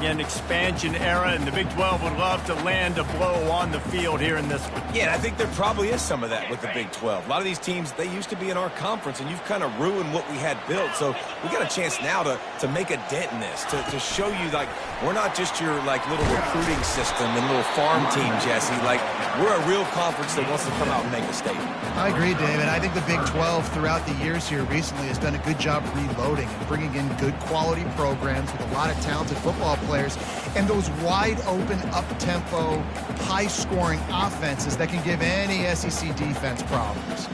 An expansion era, and the Big 12 would love to land a blow on the field here in this one. Yeah, I think there probably is some of that with the Big 12. A lot of these teams, they used to be in our conference, and you've kind of ruined what we had built. So we got a chance now to make a dent in this, to show you, like, we're not just your, like, little recruiting system and little farm team, Jesse. Like, we're a real conference that wants to come out and make a statement. I agree, David. I think the Big 12 throughout the years here recently has done a good job reloading and bringing in good quality programs with a lot of talented football players and those wide-open, up-tempo, high-scoring offenses that can give any SEC defense problems.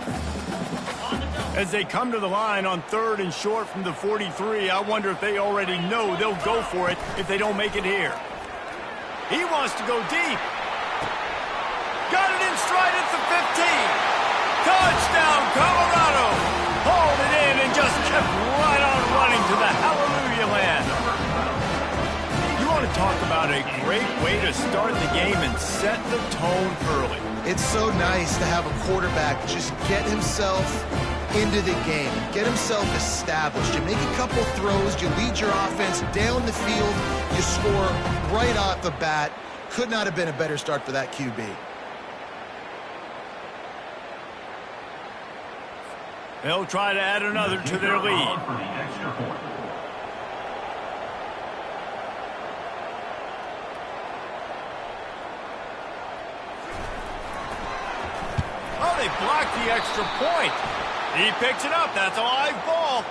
As they come to the line on 3rd and short from the 43, I wonder if they already know they'll go for it if they don't make it here. He wants to go deep. Got it in stride at the 15. Touchdown, Colorado! Hauled it in and just kept right on running to the hallelujah land. You want to talk about a great way to start the game and set the tone early. It's so nice to have a quarterback just get himself into the game, get himself established. You make a couple throws, you lead your offense down the field, you score right off the bat. Could not have been a better start for that QB. They'll try to add another to their lead. Oh, they blocked the extra point. He picks it up. That's a live ball.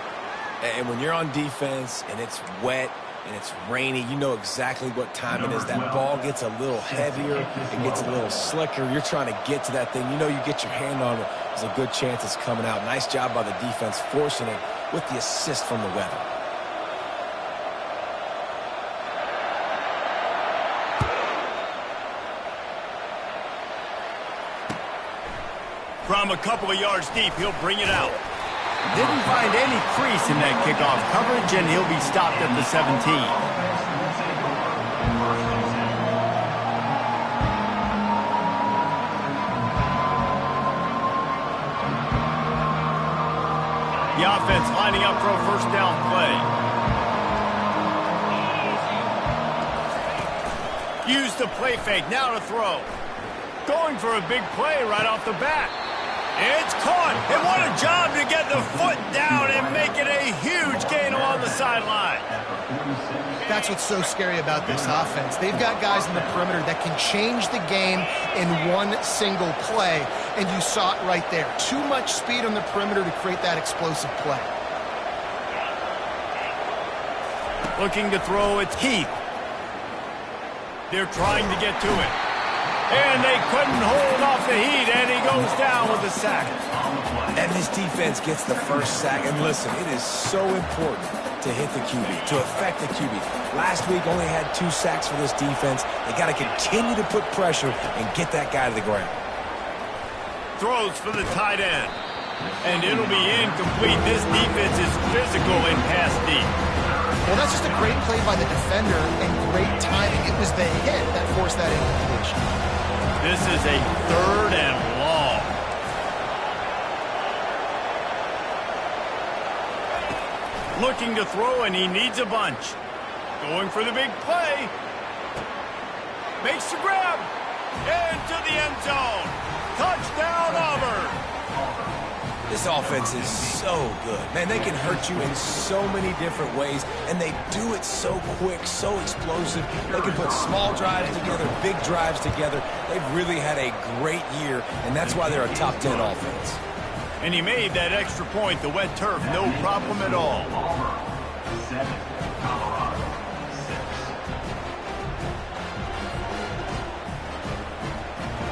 And when you're on defense and it's wet and it's rainy, you know exactly what time it is. That ball gets a little heavier. It gets a little slicker. You're trying to get to that thing. You know you get your hand on it. There's a good chance it's coming out. Nice job by the defense forcing it with the assist from the weather. From a couple of yards deep, he'll bring it out. Didn't find any crease in that kickoff coverage, and he'll be stopped at the 17. The offense lining up for a first down play. Use the play fake, now to throw. Going for a big play right off the bat. It's caught, and what a job to get the foot down and make it a huge gain along the sideline. That's what's so scary about this offense. They've got guys in the perimeter that can change the game in one single play, and you saw it right there. Too much speed on the perimeter to create that explosive play. Looking to throw, it's Heath. They're trying to get to it. And they couldn't hold off the heat, and he goes down with a sack. And this defense gets the first sack. And listen, it is so important to hit the QB, to affect the QB. Last week only had 2 sacks for this defense. They got to continue to put pressure and get that guy to the ground. Throws for the tight end. And it'll be incomplete. This defense is physical and pass deep. Well, that's just a great play by the defender and great timing. It was the hit that forced that incompletion. This is a 3rd and long. Looking to throw, and he needs a bunch. Going for the big play. Makes the grab. Into the end zone. Touchdown, Auburn. This offense is so good. Man, they can hurt you in so many different ways, and they do it so quick, so explosive. They can put small drives together, big drives together. They've really had a great year, and that's why they're a top 10 offense. And he made that extra point, the wet turf, no problem at all. Auburn 7, Colorado 6.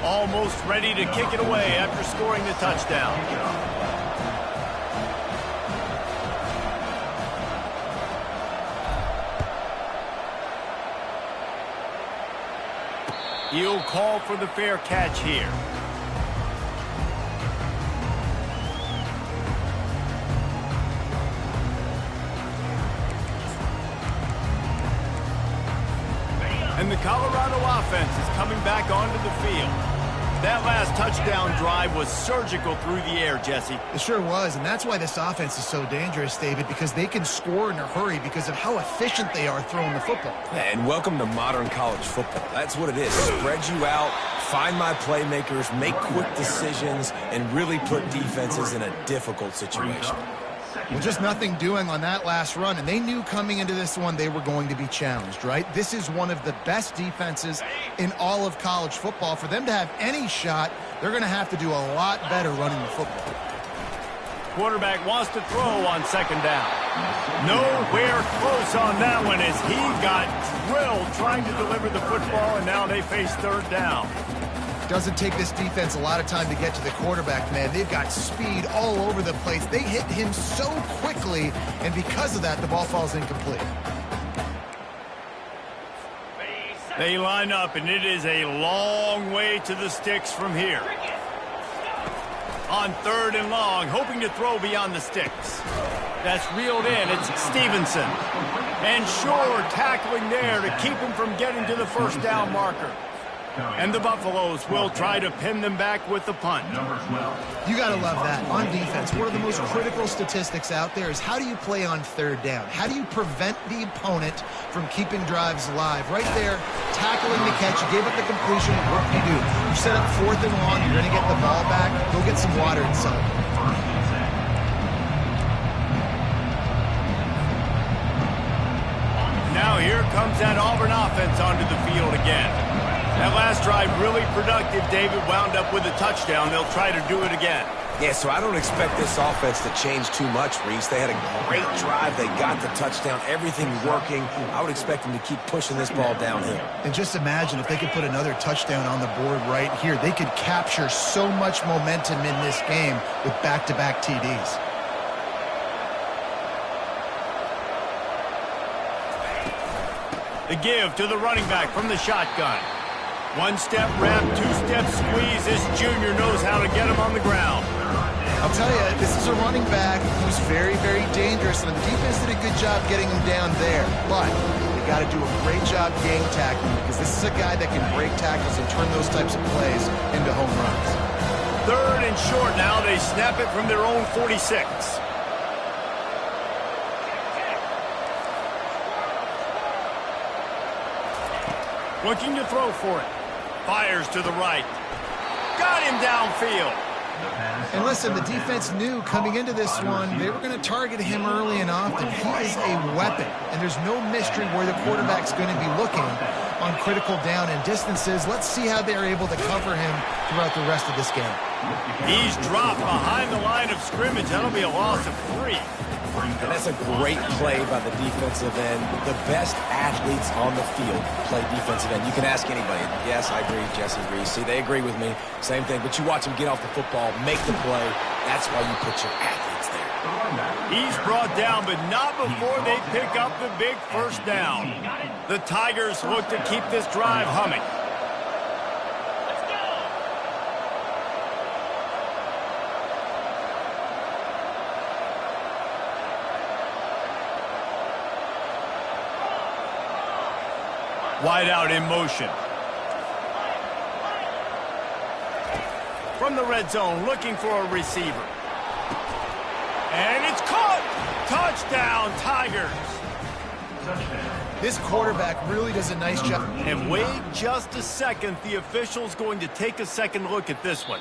Almost ready to kick it away after scoring the touchdown. He'll call for the fair catch here. And the Colorado offense is coming back onto the field. That last touchdown drive was surgical through the air, Jesse. It sure was, and that's why this offense is so dangerous, David, because they can score in a hurry because of how efficient they are throwing the football. Yeah, and welcome to modern college football. That's what it is. Spread you out, find my playmakers, make quick decisions, and really put defenses in a difficult situation. Well, just nothing doing on that last run, and they knew coming into this one they were going to be challenged, right? This is one of the best defenses in all of college football. For them to have any shot, they're going to have to do a lot better running the football. Quarterback wants to throw on second down. Nowhere close on that one as he got drilled trying to deliver the football, and now they face third down. Doesn't take this defense a lot of time to get to the quarterback, man. They've got speed all over the place. They hit him so quickly, and because of that, the ball falls incomplete. They line up, and it is a long way to the sticks from here. On third and long, hoping to throw beyond the sticks. That's reeled in. It's Stevenson. And sure, tackling there to keep him from getting to the first down marker. And the Buffaloes will try to pin them back with the punt. You got to love that. On defense, one of the most critical statistics out there is how do you play on third down? How do you prevent the opponent from keeping drives alive? Right there, tackling the catch, you gave up the completion, what do? You set up fourth and long, you're going to get the ball back, go get some water inside. Now here comes that Auburn offense onto the field again. That last drive really productive. David wound up with a touchdown. They'll try to do it again. Yeah, so I don't expect this offense to change too much, Reese. They had a great drive. They got the touchdown. Everything working. I would expect them to keep pushing this ball downhill. And just imagine if they could put another touchdown on the board right here. They could capture so much momentum in this game with back-to-back TDs. The give to the running back from the shotgun. One-step wrap, two-step squeeze. This junior knows how to get him on the ground. I'll tell you, this is a running back who's very, very dangerous, and the defense did a good job getting him down there. But they got to do a great job gang tackling because this is a guy that can break tackles and turn those types of plays into home runs. Third and short now. They snap it from their own 46. Looking to throw for it. Fires to the right. Got him downfield. And listen, the defense knew coming into this one, they were going to target him early and often. He is a weapon, and there's no mystery where the quarterback's going to be looking on critical down and distances. Let's see how they're able to cover him throughout the rest of this game. He's dropped behind the line of scrimmage. That'll be a loss of 3. And that's a great play by the defensive end. The best athletes on the field play defensive end. You can ask anybody. Yes, I agree. Jesse agrees. See, they agree with me. Same thing. But you watch them get off the football, make the play. That's why you put your athletes there. He's brought down, but not before they pick up the big first down. The Tigers look to keep this drive humming. Wide out in motion. From the red zone, looking for a receiver. And it's caught! Touchdown, Tigers! This quarterback really does a nice job. And wait just a second. The official's going to take a second look at this one.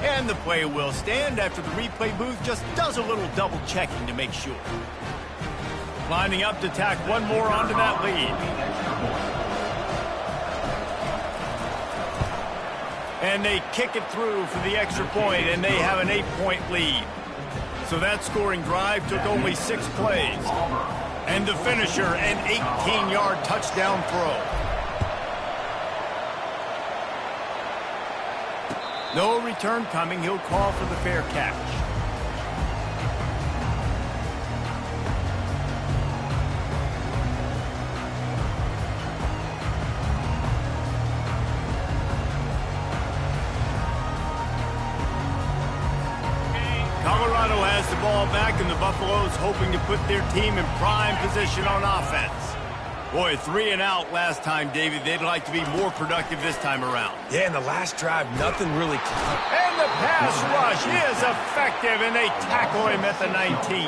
And the play will stand after the replay booth just does a little double checking to make sure. Lining up to tack one more onto that lead. And they kick it through for the extra point, and they have an 8-point lead. So that scoring drive took only 6 plays. And the finisher, an 18-yard touchdown throw. No return coming. He'll call for the fair catch. Colorado has the ball back, and the Buffaloes hoping to put their team in prime position on offense. Boy, 3 and out last time, David. They'd like to be more productive this time around. Yeah, in the last drive, nothing really caught. And the pass rush is effective, and they tackle him at the 19.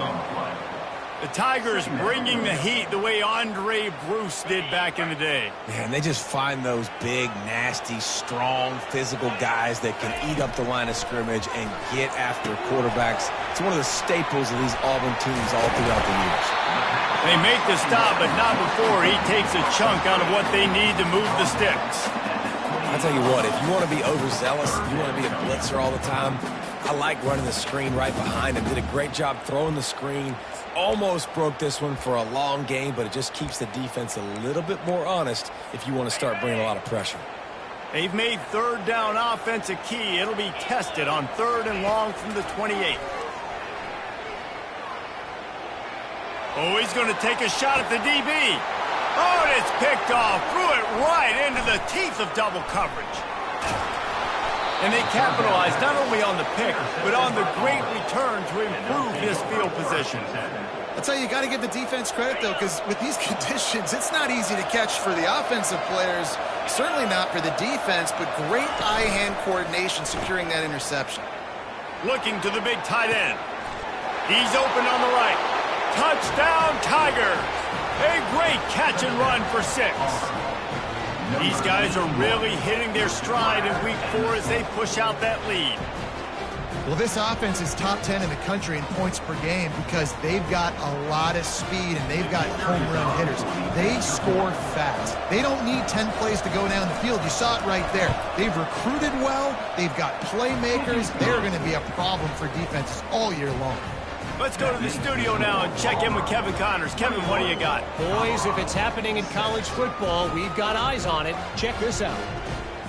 The Tigers bringing the heat the way Andre Bruce did back in the day. Man, they just find those big, nasty, strong, physical guys that can eat up the line of scrimmage and get after quarterbacks. It's one of the staples of these Auburn teams all throughout the years. They make the stop, but not before he takes a chunk out of what they need to move the sticks. I'll tell you what, if you want to be overzealous, if you want to be a blitzer all the time, I like running the screen right behind him. Did a great job throwing the screen. Almost broke this one for a long game, but it just keeps the defense a little bit more honest if you want to start bringing a lot of pressure. They've made third down offense a key. It'll be tested on 3rd and long from the 28. Oh, he's going to take a shot at the DB. Oh, and it's picked off. Threw it right into the teeth of double coverage. And they capitalized not only on the pick, but on the great return to improve his field position. I'll tell you, you got to give the defense credit, though, because with these conditions, it's not easy to catch for the offensive players, certainly not for the defense, but great eye-hand coordination securing that interception. Looking to the big tight end. He's open on the right. Touchdown, Tigers! A great catch and run for 6. These guys are really hitting their stride in week 4 as they push out that lead. Well, this offense is top 10 in the country in points per game because they've got a lot of speed and they've got home run hitters. They score fast. They don't need 10 plays to go down the field. You saw it right there. They've recruited well. They've got playmakers. They're going to be a problem for defenses all year long. Let's go to the studio now and check in with Kevin Connors. Kevin, what do you got? Boys, if it's happening in college football, we've got eyes on it. Check this out.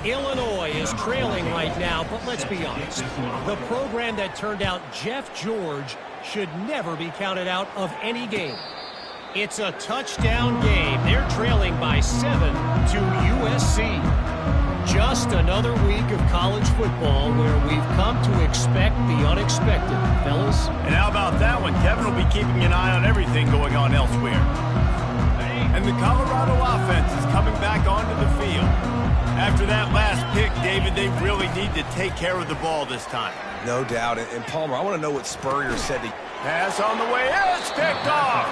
Illinois is trailing right now, but let's be honest. The program that turned out Jeff George should never be counted out of any game. It's a touchdown game. They're trailing by 7 to USC. Just another week of college football where we've come to expect the unexpected, fellas. And how about that one? Kevin will be keeping an eye on everything going on elsewhere. And the Colorado offense is coming back onto the field. After that last pick, David, they really need to take care of the ball this time. No doubt. And Palmer, I want to know what Spurrier said to... Pass on the way. It's picked off.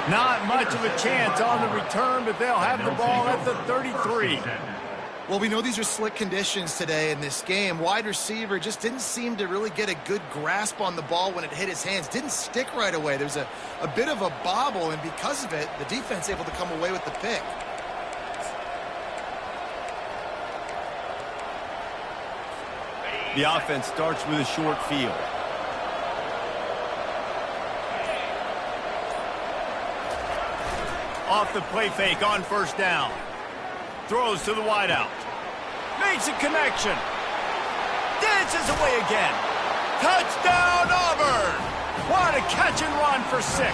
Not much of a chance on the return, but they'll have the ball at the 33. Well, we know these are slick conditions today in this game. Wide receiver just didn't seem to really get a good grasp on the ball when it hit his hands. Didn't stick right away. There's a bit of a bobble, and because of it, the defense able to come away with the pick. The offense starts with a short field. Off the play fake on 1st down. Throws to the wideout. Makes a connection. Dances away again. Touchdown, Auburn! What a catch and run for 6.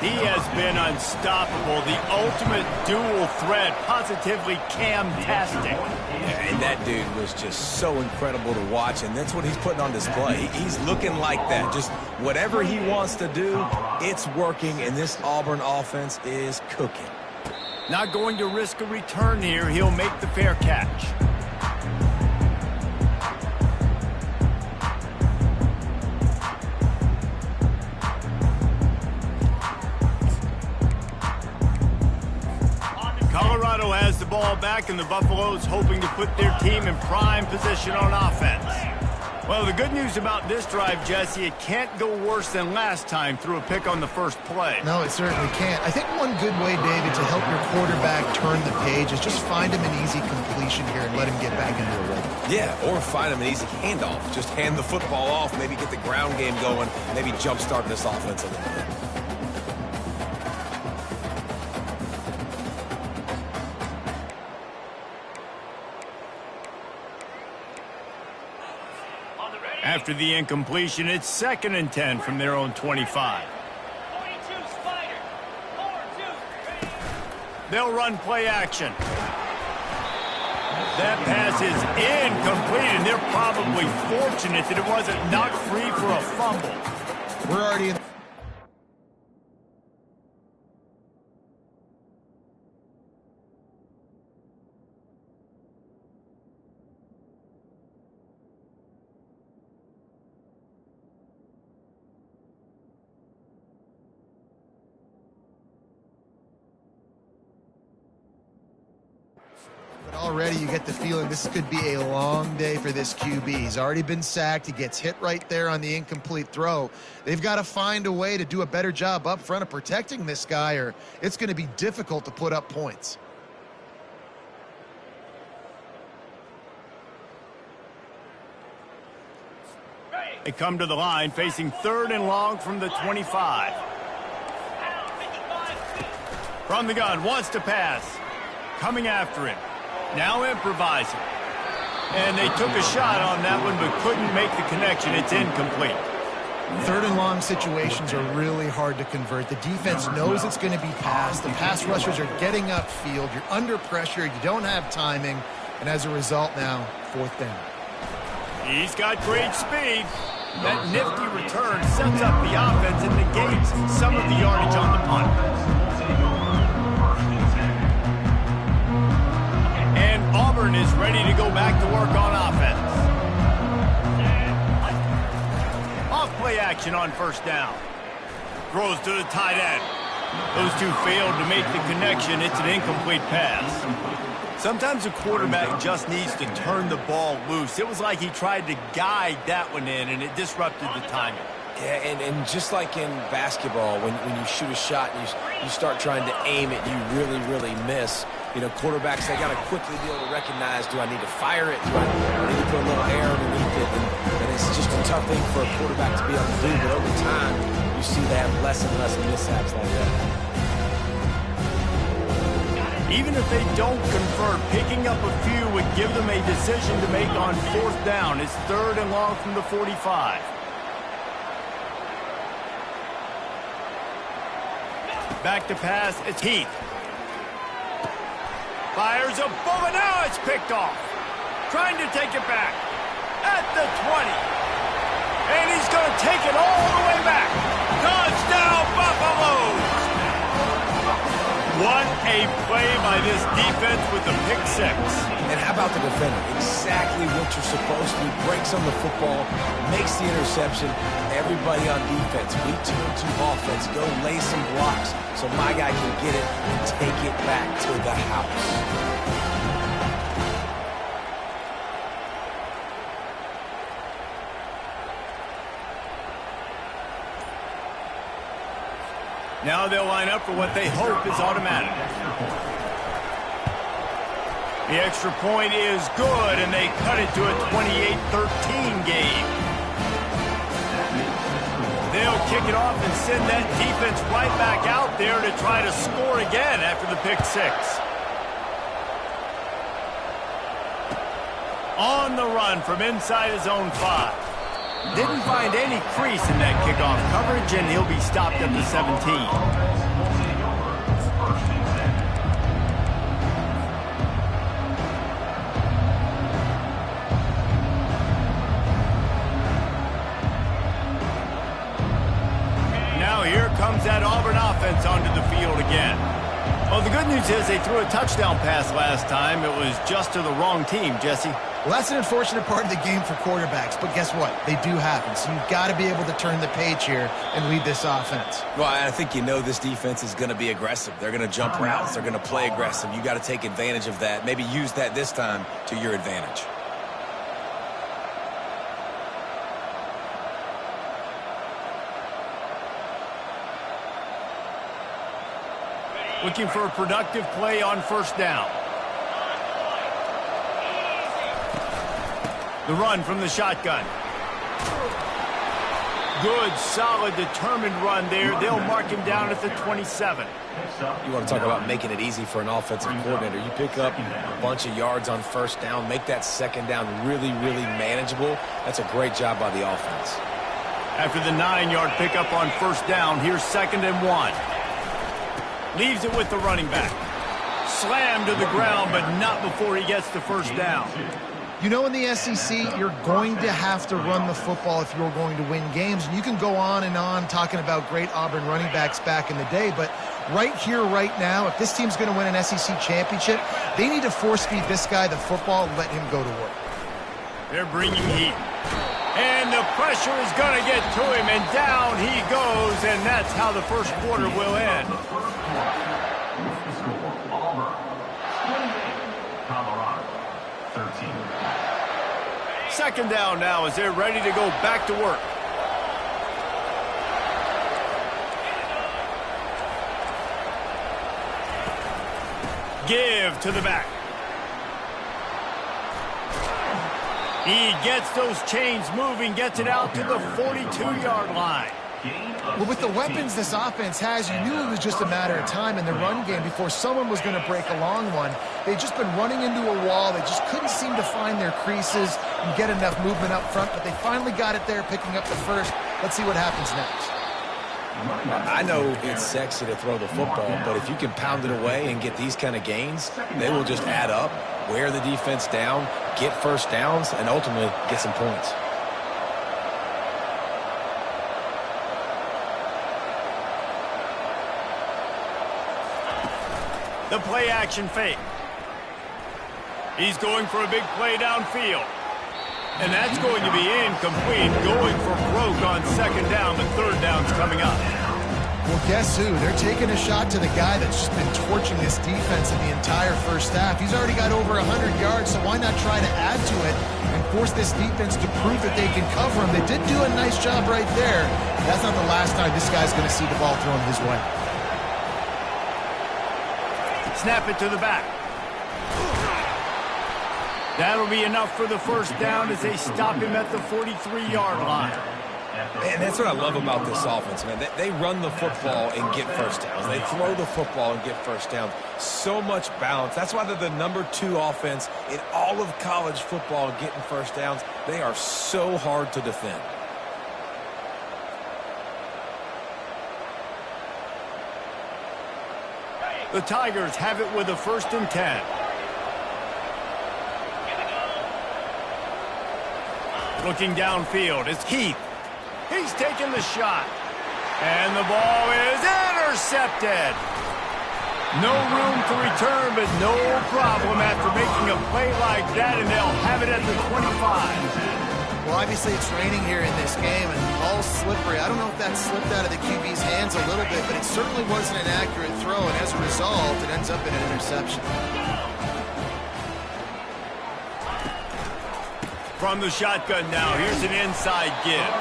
He has been unstoppable. The ultimate dual threat. Positively Cam-tastic. And that dude was just so incredible to watch, and that's what he's putting on display. He's looking like that. Just whatever he wants to do, it's working, and this Auburn offense is cooking. Not going to risk a return here. He'll make the fair catch. Colorado has the ball back, and the Buffaloes hoping to put their team in prime position on offense. Well, the good news about this drive, Jesse, it can't go worse than last time through a pick on the first play. No, it certainly can't. I think one good way, David, to help your quarterback turn the page is just find him an easy completion here and let him get back into a rhythm. Yeah, or find him an easy handoff. Just hand the football off, maybe get the ground game going, maybe jumpstart this offense a little bit. After the incompletion, it's 2nd and 10 from their own 25. They'll run play action. That pass is incomplete, and they're probably fortunate that it wasn't knocked free for a fumble. We're already in. already you get the feeling this could be a long day for this QB. He's already been sacked. He gets hit right there on the incomplete throw. They've got to find a way to do a better job up front of protecting this guy, or it's going to be difficult to put up points. They come to the line facing 3rd and long from the 25. From the gun, wants to pass. Coming after him. Now improvising. And they took a shot on that one but couldn't make the connection. It's incomplete. 3rd and long situations are really hard to convert. The defense knows it's going to be passed. The pass rushers are getting upfield. You're under pressure. You don't have timing. And as a result now, 4th down. He's got great speed. That nifty return sets up the offense and negates some of the yardage on the punt. And Auburn is ready to go back to work on offense. Off play action on 1st down. Throws to the tight end. Those two failed to make the connection. It's an incomplete pass. Sometimes a quarterback just needs to turn the ball loose. It was like he tried to guide that one in, and it disrupted the timing. Yeah, and just like in basketball, when you shoot a shot and you start trying to aim it, you really miss. You know, quarterbacks, they got to quickly be able to recognize, do I need to fire it? Do I need to put a little air underneath it? And it's just a tough thing for a quarterback to be able to do. But over time, you see they have less and less mishaps like that. Even if they don't convert, picking up a few would give them a decision to make on 4th down. It's 3rd and long from the 45. Back to pass, it's Heath. Fires a bullet, now it's picked off. Trying to take it back. At the 20. And he's going to take it all the way back. Touchdown, Buffaloes! What a play by this defense with the pick 6. And how about the defender? Exactly what you're supposed to do. Breaks on the football, makes the interception. Everybody on defense, we turn to offense. Go lay some blocks so my guy can get it and take it back to the house. Now they'll line up for what they hope is automatic. The extra point is good, and they cut it to a 28-13 game. They'll kick it off and send that defense right back out there to try to score again after the pick 6. On the run from inside his own 5. Didn't find any crease in that kickoff coverage, and he'll be stopped at the 17. Now here comes that Auburn offense onto the field again. Well, the good news is they threw a touchdown pass last time. It was just to the wrong team, Jesse. Well, that's an unfortunate part of the game for quarterbacks, but guess what? They do happen. So you've got to be able to turn the page here and lead this offense. Well, I think you know this defense is going to be aggressive. They're going to jump routes. They're going to play aggressive. You got to take advantage of that. Maybe use that this time to your advantage. Looking for a productive play on 1st down. The run from the shotgun. Good, solid, determined run there. They'll mark him down at the 27. You want to talk about making it easy for an offensive coordinator. You pick up a bunch of yards on 1st down, make that 2nd down really manageable. That's a great job by the offense. After the 9-yard pickup on 1st down, here's 2nd and 1. Leaves it with the running back. Slammed to the ground, but not before he gets to 1st down. You know, in the SEC, you're going to have to run the football if you're going to win games. And you can go on and on talking about great Auburn running backs back in the day, but right here, right now, if this team's going to win an SEC championship, they need to force-feed this guy the football and let him go to work. They're bringing heat. And the pressure is going to get to him, and down he goes, and that's how the first quarter will end. Auburn, 28, Colorado. Second down now as they're ready to go back to work. Give to the back. He gets those chains moving, gets it out to the 42-yard line. Well, with the weapons this offense has, you knew it was just a matter of time in the run game before someone was going to break a long one. They'd just been running into a wall. They just couldn't seem to find their creases and get enough movement up front, but they finally got it there, picking up the first. Let's see what happens next. I know it's sexy to throw the football, but if you can pound it away and get these kind of gains, they will just add up, wear the defense down, get first downs, and ultimately get some points. The play action fake. He's going for a big play downfield. And that's going to be incomplete, going for broke on second down, but third down's coming up. Well, guess who? They're taking a shot to the guy that's just been torching this defense in the entire first half. He's already got over 100 yards, so why not try to add to it and force this defense to prove that they can cover him? They did do a nice job right there. That's not the last time this guy's going to see the ball thrown his way. Snap it to the back. That'll be enough for the first down as they stop him at the 43-yard line. And that's what I love about this offense, man. They run the football and get first downs. They throw the football and get first downs. So much balance. That's why they're the #2 offense in all of college football and getting first downs. They are so hard to defend. The Tigers have it with a 1st and 10. Looking downfield, it's Keith. He's taking the shot. And the ball is intercepted. No room to return, but no problem after making a play like that, and they'll have it at the 25. Well, obviously it's raining here in this game, and the ball's slippery. I don't know if that slipped out of the QB's hands a little bit, but it certainly wasn't an accurate throw, and as a result, it ends up in an interception. From the shotgun now, here's an inside give.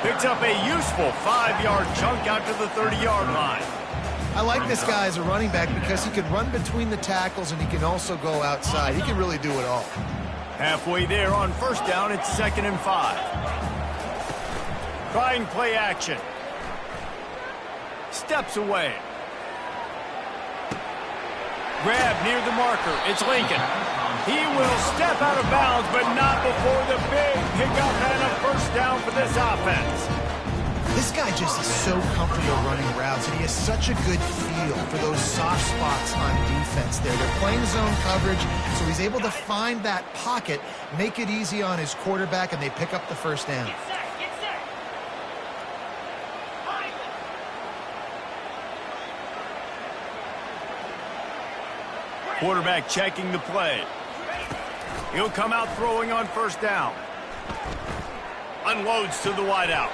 Picks up a useful 5-yard chunk out to the 30-yard line. I like this guy as a running back because he can run between the tackles and he can also go outside. He can really do it all. Halfway there on first down, it's 2nd and 5. Trying play action. Steps away. Grab near the marker. It's Lincoln. He will step out of bounds, but not before the big pickup and a first down for this offense. This guy just is so comfortable running routes, and he has such a good feel for those soft spots on defense there. They're playing zone coverage, so he's able to find that pocket, make it easy on his quarterback, and they pick up the first down. Quarterback checking the play. He'll come out throwing on first down. Unloads to the wideout.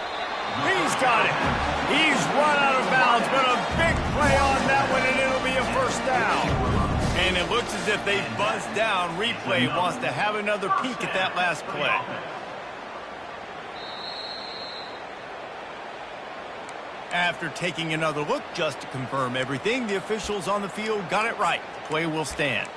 He's got it. He's run out of bounds, but a big play on that one, and it'll be a first down. And it looks as if they buzzed down. Replay wants to have another peek at that last play. After taking another look just to confirm everything, the officials on the field got it right. The play will stand.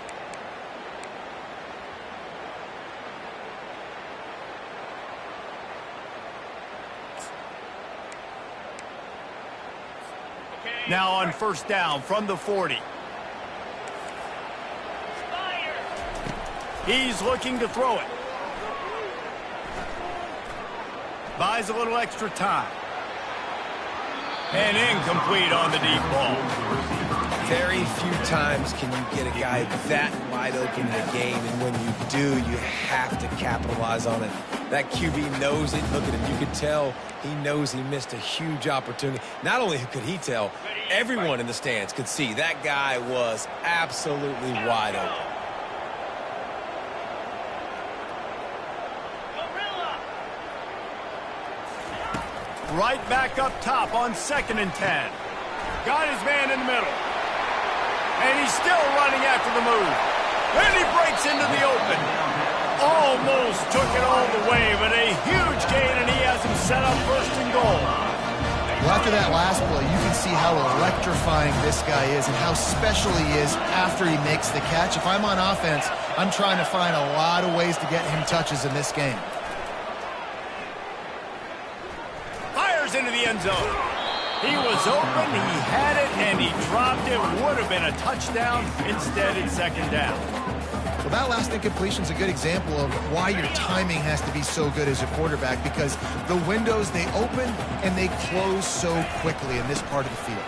Now on first down from the 40. He's looking to throw it. Buys a little extra time. And incomplete on the deep ball. Very few times can you get a guy that wide open in a game, and when you do, you have to capitalize on it. That QB knows it. Look at him. You could tell he knows he missed a huge opportunity. Not only could he tell, everyone in the stands could see that guy was absolutely wide open. Right back up top on 2nd and 10. Got his man in the middle. And he's still running after the move. And he breaks into the open. Almost took it all the way, but a huge gain, and he has him set up first and goal. Well, after that last play, you can see how electrifying this guy is and how special he is after he makes the catch. If I'm on offense, I'm trying to find a lot of ways to get him touches in this game. Fires into the end zone. He was open, he had it, and he dropped it. Would have been a touchdown. Instead, it's second down. Well, that last incompletion is a good example of why your timing has to be so good as a quarterback, because the windows, they open and they close so quickly in this part of the field.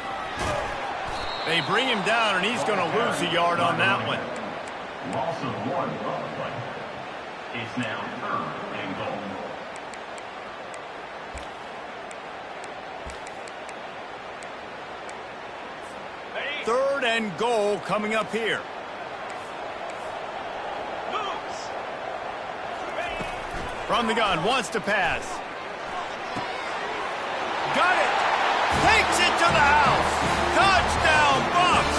They bring him down, and he's going to lose a yard on that one. Loss of 1 on the play. It's now 3rd and goal. Third and goal coming up here. From the gun, wants to pass. Got it! Takes it to the house! Touchdown, Bucks!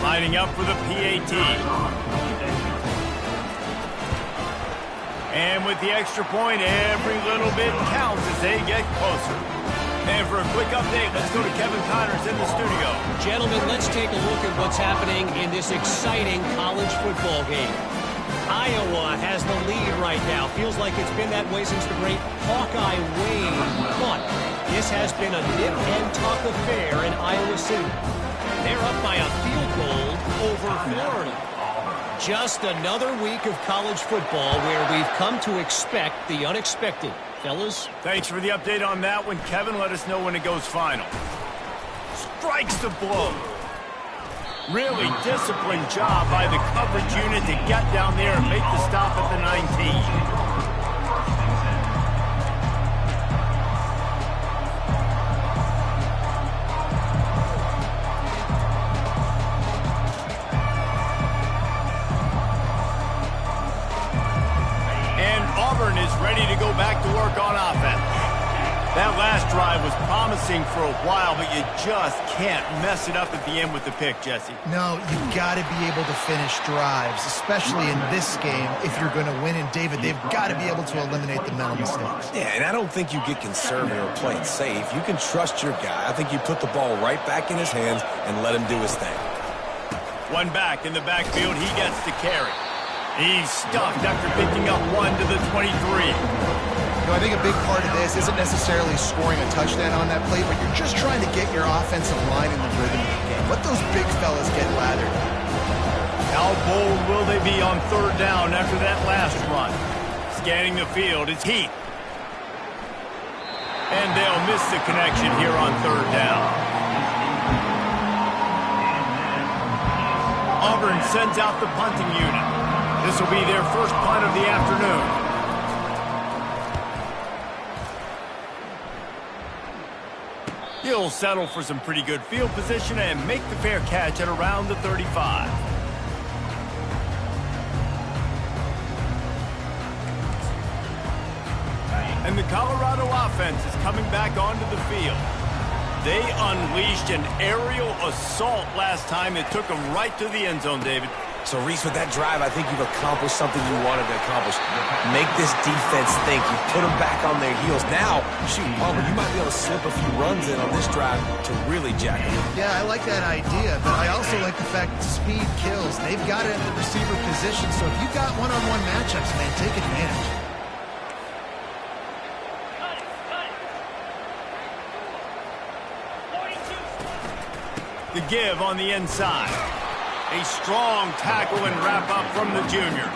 Lining up for the PAT. And with the extra point, every little bit counts as they get closer. And for a quick update, let's go to Kevin Connors in the studio. Gentlemen, let's take a look at what's happening in this exciting college football game. Iowa has the lead right now. Feels like it's been that way since the great Hawkeye Wade. But this has been a nip-and-tuck affair in Iowa City. They're up by a field goal over Florida. Just another week of college football where we've come to expect the unexpected. Fellas? Thanks for the update on that one, Kevin. Let us know when it goes final. Strikes the blow. Really disciplined job by the coverage unit to get down there and make the stop at the 19. Auburn is ready to go back to work on offense. That last drive was promising for a while, but you just can't mess it up at the end with the pick, Jesse. No, you've got to be able to finish drives, especially in this game if you're going to win. And, David, they've got to be able to eliminate the mental mistakes. Yeah, and I don't think you get conservative or play it safe. You can trust your guy. I think you put the ball right back in his hands and let him do his thing. One back in the backfield, he gets the carry. He's stuffed after picking up 1 to the 23. I think a big part of this isn't necessarily scoring a touchdown on that play, but you're just trying to get your offensive line in the rhythm of the game. Let those big fellas get lathered. How bold will they be on third down after that last run? Scanning the field, it's Heath. And they'll miss the connection here on third down. Auburn sends out the punting unit. This will be their first punt of the afternoon. He'll settle for some pretty good field position and make the fair catch at around the 35. And the Colorado offense is coming back onto the field. They unleashed an aerial assault last time. It took them right to the end zone, David. So, Reese, with that drive, I think you've accomplished something you wanted to accomplish. Make this defense think. You put them back on their heels. Now, shoot, Palmer, you might be able to slip a few runs in on this drive to really jack them. Yeah, I like that idea, but I also like the fact that speed kills. They've got it at the receiver position, so if you've got one-on-one matchups, man, take advantage. The give on the inside. A strong tackle and wrap-up from the junior.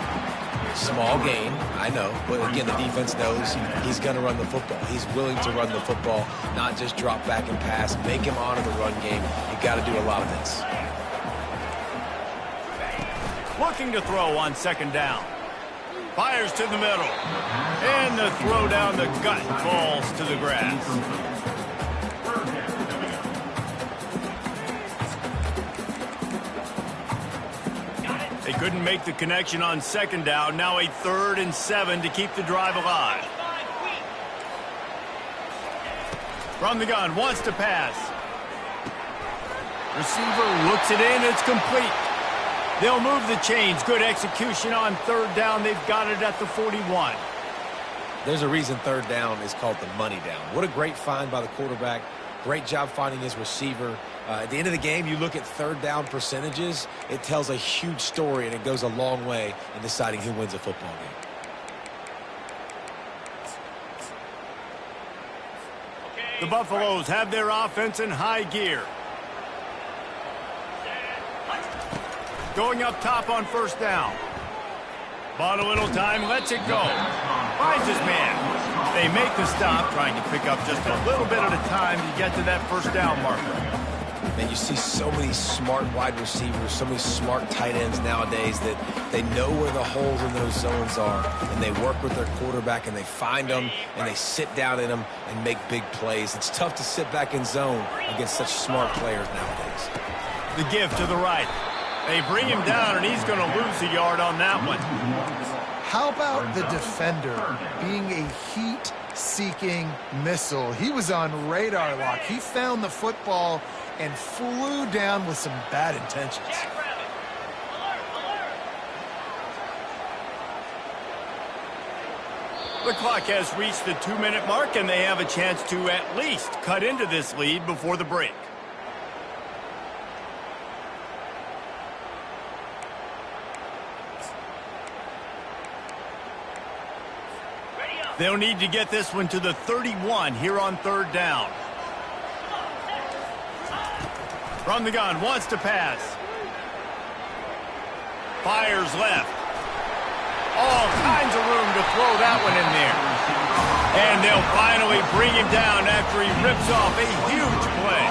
Small gain, I know. But again, the defense knows he's going to run the football. He's willing to run the football, not just drop back and pass. Make him honor the run game. You got to do a lot of this. Looking to throw on second down. Fires to the middle. And the throw down the gut falls to the grass. They couldn't make the connection on second down. Now a 3rd and 7 to keep the drive alive. From the gun, wants to pass. Receiver looks it in, it's complete. They'll move the chains. Good execution on third down. They've got it at the 41. There's a reason third down is called the money down. What a great find by the quarterback. Great job finding his receiver. At the end of the game, you look at third down percentages. It tells a huge story, and it goes a long way in deciding who wins a football game. The Buffaloes have their offense in high gear. Going up top on first down. Bought a little time, lets it go. Finds his man. They make the stop, trying to pick up just a little bit at a time to get to that first down marker. And you see so many smart wide receivers, so many smart tight ends nowadays that they know where the holes in those zones are, and they work with their quarterback, and they find them, and they sit down in them and make big plays. It's tough to sit back in zone against such smart players nowadays. The give to the right. They bring him down, and he's going to lose a yard on that one. How about the defender being a heat-seeking missile? He was on radar lock. He found the football and flew down with some bad intentions. The clock has reached the 2-minute mark, and they have a chance to at least cut into this lead before the break. They'll need to get this one to the 31 here on third down. From the gun, wants to pass. Fires left. All kinds of room to throw that one in there. And they'll finally bring him down after he rips off a huge play.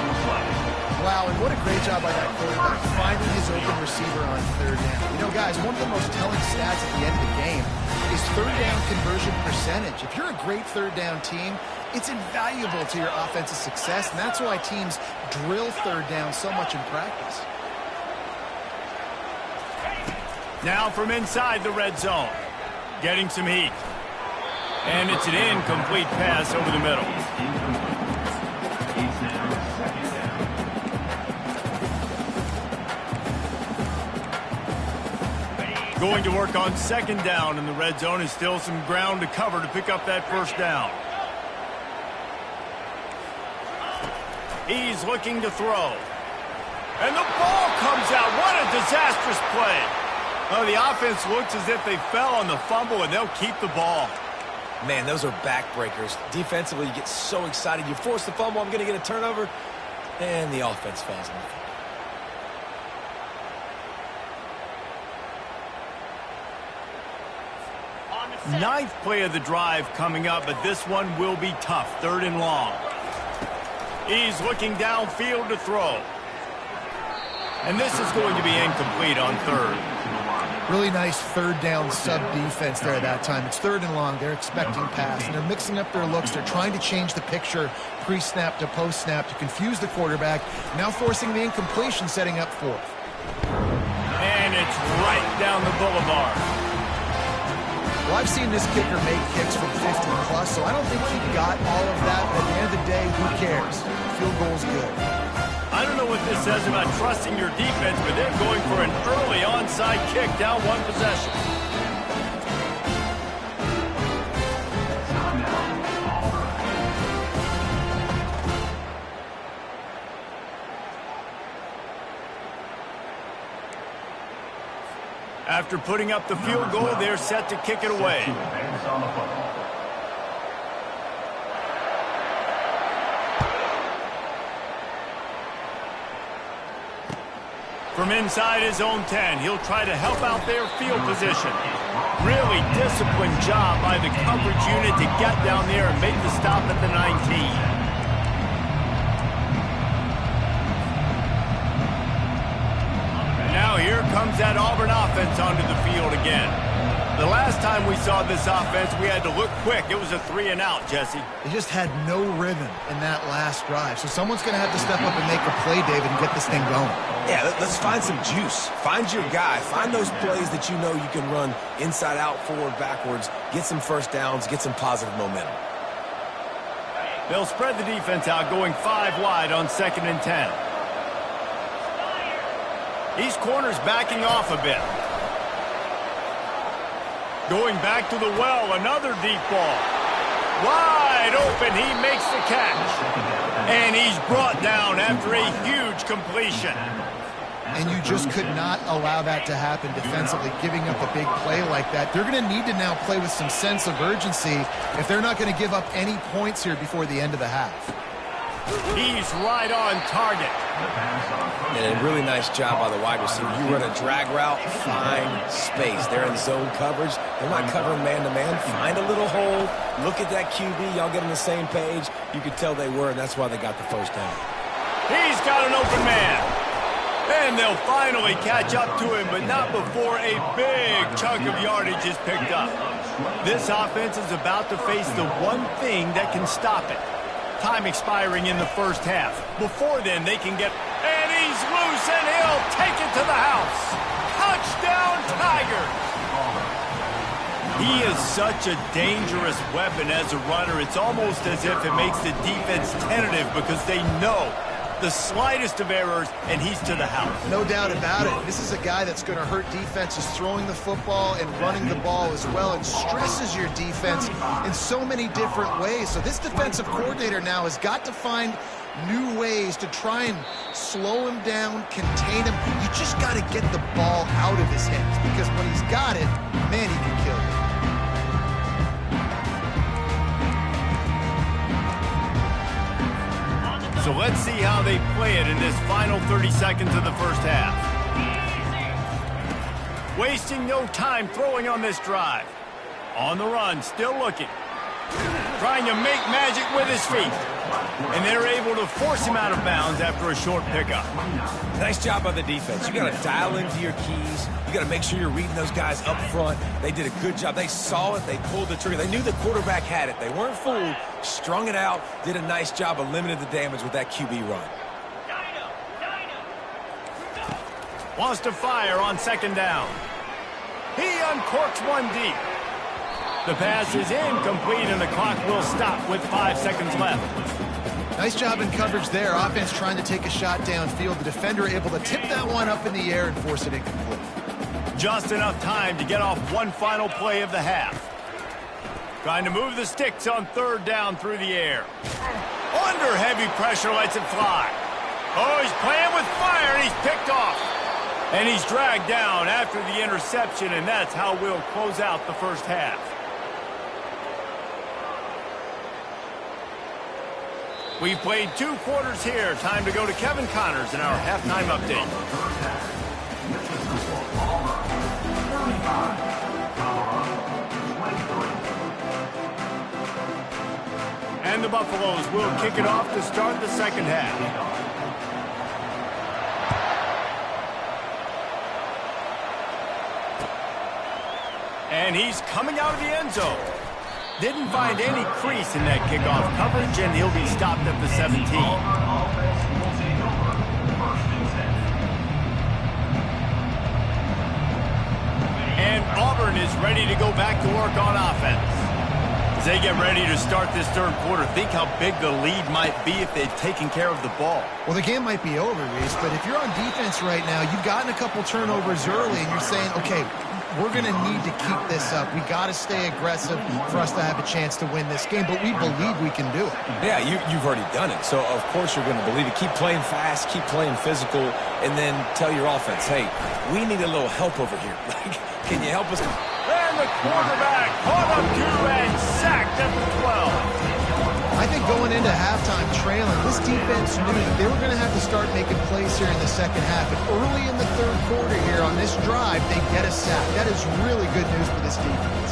Wow, and what a great job by that quarterback finding his open receiver on third down. You know, guys, one of the most telling stats at the end of the game is third down conversion percentage. If you're a great third down team, it's invaluable to your offensive success, and that's why teams drill third down so much in practice. Now from inside the red zone, getting some heat. And it's an incomplete pass over the middle. Going to work on second down in the red zone, is still some ground to cover to pick up that first down. He's looking to throw. And the ball comes out. What a disastrous play. Oh, the offense looks as if they fell on the fumble, and they'll keep the ball. Man, those are backbreakers. Defensively, you get so excited. You force the fumble, I'm going to get a turnover, and the offense falls on the field. Ninth play of the drive coming up, but this one will be tough. Third and long. He's looking downfield to throw. And this is going to be incomplete on third. Really nice third down sub-defense there that time. It's third and long. They're expecting pass, and they're mixing up their looks. They're trying to change the picture pre-snap to post-snap to confuse the quarterback, now forcing the incompletion, setting up fourth. And it's right down the boulevard. Well, I've seen this kicker make kicks from 50-plus, so I don't think he got all of that, but at the end of the day, who cares? Field goal's good. I don't know what this says about trusting your defense, but they're going for an early onside kick down one possession. After putting up the field goal, they're set to kick it away. From inside his own 10, he'll try to help out their field position. Really disciplined job by the coverage unit to get down there and make the stop at the 19. Now here comes that Auburn offense onto the field again. The last time we saw this offense, we had to look quick. It was a 3-and-out, Jesse. They just had no rhythm in that last drive. So someone's going to have to step up and make a play, David, and get this thing going. Yeah, let's find some juice. Find your guy. Find those plays that you know you can run inside out, forward, backwards. Get some first downs. Get some positive momentum. They'll spread the defense out, going 5 wide on 2nd and 10. These corners backing off a bit. Going back to the well, another deep ball. Wide open, he makes the catch. And he's brought down after a huge completion. And you just could not allow that to happen defensively, giving up a big play like that. They're going to need to now play with some sense of urgency if they're not going to give up any points here before the end of the half. He's right on target. And a really nice job by the wide receiver. You run a drag route, find space. They're in zone coverage. They're not covering man-to-man. Find a little hole. Look at that QB. Y'all get on the same page. You could tell they were, and that's why they got the first down. He's got an open man. And they'll finally catch up to him, but not before a big chunk of yardage is picked up. This offense is about to face the one thing that can stop it. Time expiring in the first half. Before then, they can get... And he's loose, and he'll take it to the house. Touchdown, Tigers! He is such a dangerous weapon as a runner. It's almost as if it makes the defense tentative because they know the slightest of errors, and he's to the house. No doubt about it. This is a guy that's going to hurt defenses throwing the football and running the ball as well, and stresses your defense in so many different ways. So this defensive coordinator now has got to find new ways to try and slow him down, contain him. You just got to get the ball out of his hands, because when he's got it, man, he can kill you. So let's see how they play it in this final 30 seconds of the first half. Wasting no time throwing on this drive. On the run, still looking. Trying to make magic with his feet. And they're able to force him out of bounds after a short pickup. Nice job by the defense. You got to dial into your keys. You got to make sure you're reading those guys up front. They did a good job. They saw it. They pulled the trigger. They knew the quarterback had it. They weren't fooled. Strung it out. Did a nice job of limiting the damage with that QB run. Wants to fire on 2nd down. He uncorks one deep. The pass is incomplete, and the clock will stop with 5 seconds left. Nice job in coverage there. Offense trying to take a shot downfield. The defender able to tip that one up in the air and force it incomplete. Just enough time to get off one final play of the half. Trying to move the sticks on 3rd down through the air. Under heavy pressure, lets it fly. Oh, he's playing with fire, and he's picked off. And he's dragged down after the interception, and that's how we'll close out the first half. We've played 2 quarters here. Time to go to Kevin Connors in our halftime update. And the Buffaloes will kick it off to start the second half. And he's coming out of the end zone. Didn't find any crease in that kickoff coverage, and he'll be stopped at the 17. And Auburn is ready to go back to work on offense. As they get ready to start this 3rd quarter, think how big the lead might be if they'd taken care of the ball. Well, the game might be over, Reese, but if you're on defense right now, you've gotten a couple turnovers early, and you're saying, okay, we're going to need to keep this up. We got to stay aggressive for us to have a chance to win this game, but we believe we can do it. Yeah, you've already done it, so of course you're going to believe it. Keep playing fast, keep playing physical, and then tell your offense, hey, we need a little help over here. Can you help us? And the quarterback caught up to and sacked at the 12. I think going into halftime trailing, this defense knew that they were going to have to start making plays here in the second half. And early in the 3rd quarter here on this drive, they get a sack. That is really good news for this defense.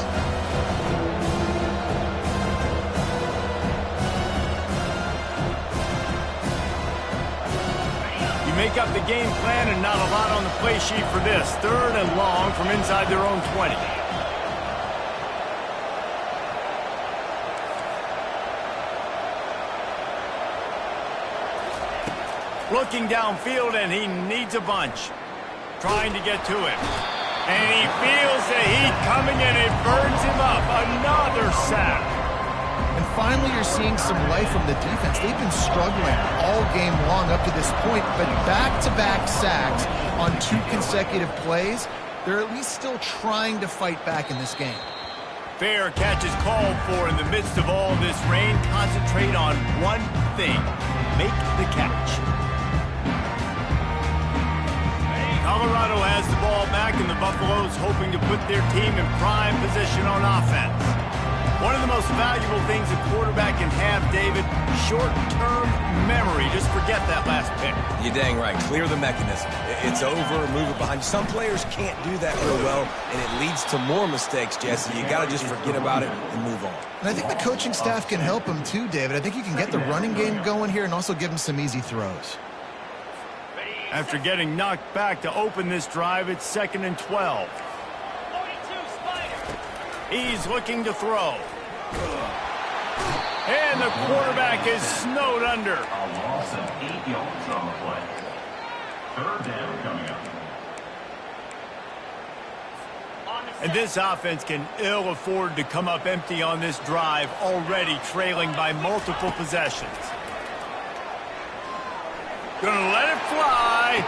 You make up the game plan and not a lot on the play sheet for this. 3rd and long from inside their own 20. Looking downfield, and he needs a bunch. Trying to get to him. And he feels the heat coming, and it burns him up. Another sack. And finally are seeing some life from the defense. They've been struggling all game long up to this point, but back-to-back sacks on 2 consecutive plays, they're at least still trying to fight back in this game. Fair catch is called for in the midst of all this rain. Concentrate on one thing. Make the catch. Colorado has the ball back, and the Buffaloes hoping to put their team in prime position on offense. One of the most valuable things a quarterback can have, David, short-term memory. Just forget that last pick. You're dang right. Clear the mechanism. It's over, move it behind you. Some players can't do that real well, and it leads to more mistakes, Jesse. You got to just forget about it and move on. And I think the coaching staff can help him too, David. I think you can get the running game going here and also give him some easy throws. After getting knocked back to open this drive, it's 2nd and 12. He's looking to throw. And the quarterback is snowed under. A loss of 8 yards on the play. 3rd down coming up. And this offense can ill afford to come up empty on this drive, already trailing by multiple possessions. Gonna let it fly.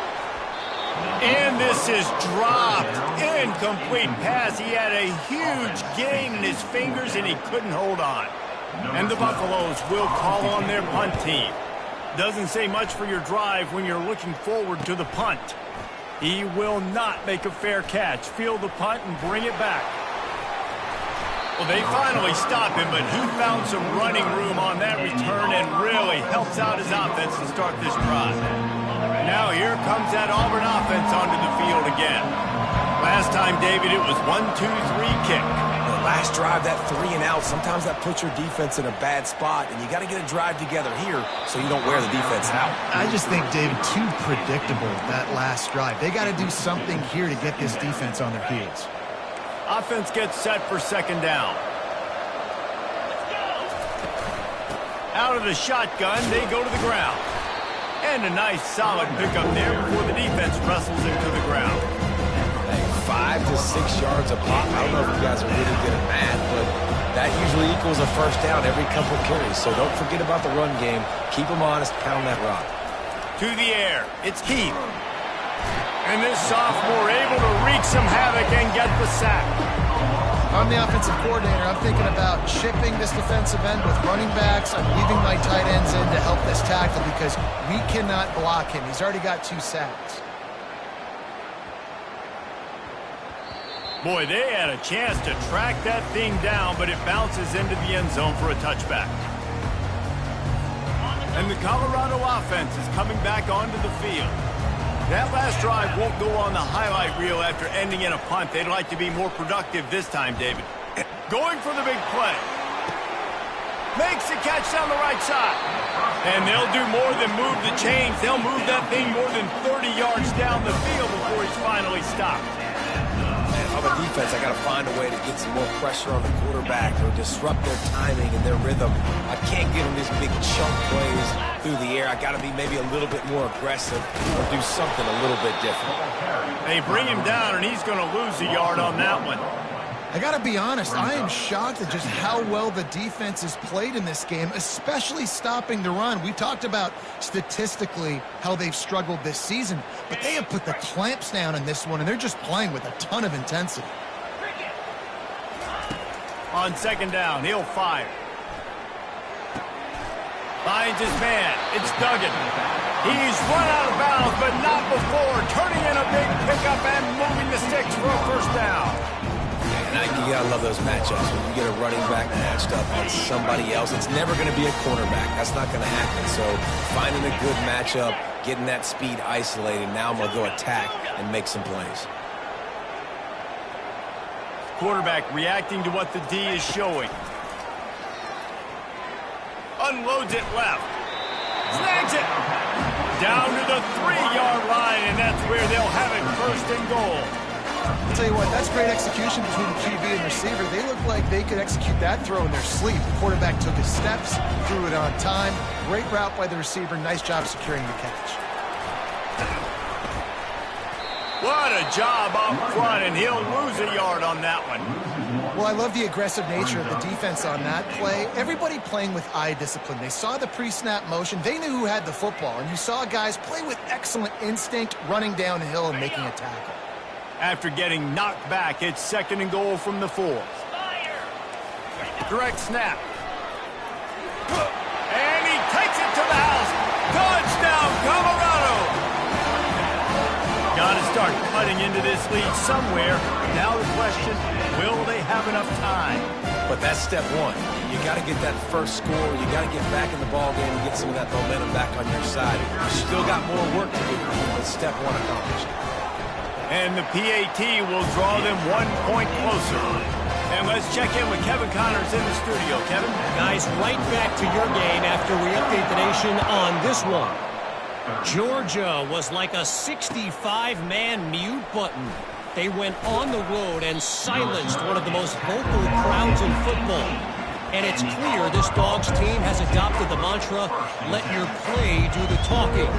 And this is dropped. Incomplete pass. He had a huge gain in his fingers, and he couldn't hold on. And the Buffaloes will call on their punt team. Doesn't say much for your drive when you're looking forward to the punt. He will not make a fair catch. Field the punt and bring it back. Well, they finally stop him, but he found some running room on that return and really helps out his offense to start this drive. Now here comes that Auburn offense onto the field again. Last time, David, it was 1-2-3 kick. The last drive, that 3 and out, sometimes that puts your defense in a bad spot, and you got to get a drive together here so you don't wear the defense out. I just think, David, too predictable, that last drive. They got to do something here to get this defense on their heels. Offense gets set for 2nd down. Out of the shotgun, they go to the ground. And a nice solid pickup there before the defense wrestles into the ground. Hey, 5 to 6 yards a pop. I don't know if you guys are really good at math, but that usually equals a 1st down every couple carries. So don't forget about the run game. Keep them honest. Pound that rock. To the air. It's Keith. And this sophomore able to wreak some havoc and get the sack. I'm the offensive coordinator. I'm thinking about chipping this defensive end with running backs. I'm leaving my tight ends in to help this tackle because we cannot block him. He's already got 2 sacks. Boy, they had a chance to track that thing down, but it bounces into the end zone for a touchback. And the Colorado offense is coming back onto the field. That last drive won't go on the highlight reel after ending in a punt. They'd like to be more productive this time, David. Going for the big play. Makes the catch down the right side. And they'll do more than move the chains. They'll move that thing more than 30 yards down the field before he's finally stopped. On the defense, I got to find a way to get some more pressure on the quarterback or disrupt their timing and their rhythm. I can't give them these big chunk plays through the air. I got to be maybe a little bit more aggressive or do something a little bit different. They bring him down, and he's going to lose a yard on that one. I got to be honest, I am shocked at just how well the defense has played in this game, especially stopping the run. We talked about statistically how they've struggled this season, but they have put the clamps down in this one, and they're just playing with a ton of intensity. On 2nd down, he'll fire. Finds his man. It's Duggan. He's run out of bounds, but not before. Turning in a big pickup and moving the sticks for a 1st down. And you gotta love those matchups. When you get a running back matched up on somebody else, it's never going to be a cornerback. That's not going to happen. So finding a good matchup, getting that speed isolated, now I'm going to go attack and make some plays. Quarterback reacting to what the D is showing. Unloads it left. Snags it. Down to the 3-yard line, and that's where they'll have it 1st and goal. I'll tell you what, that's great execution between the QB and receiver. They look like they could execute that throw in their sleep. The quarterback took his steps, threw it on time. Great route by the receiver. Nice job securing the catch. What a job up front, and he'll lose a yard on that one. Well, I love the aggressive nature of the defense on that play. Everybody playing with eye discipline. They saw the pre-snap motion. They knew who had the football. And you saw guys play with excellent instinct, running downhill and making a tackle. After getting knocked back, it's 2nd and goal from the 4. Direct snap. And he takes it to the house. Touchdown, Colorado! Got to start cutting into this lead somewhere. Now the question, will they have enough time? But that's step one. You got to get that first score. You got to get back in the ball game and get some of that momentum back on your side. You still got more work to do, but step one accomplished. And the PAT will draw them 1 point closer. And let's check in with Kevin Connors in the studio. Kevin? Guys, right back to your game after we update the nation on this one. Georgia was like a 65-man mute button. They went on the road and silenced one of the most vocal crowds in football. And it's clear this Dogs team has adopted the mantra, let your play do the talking.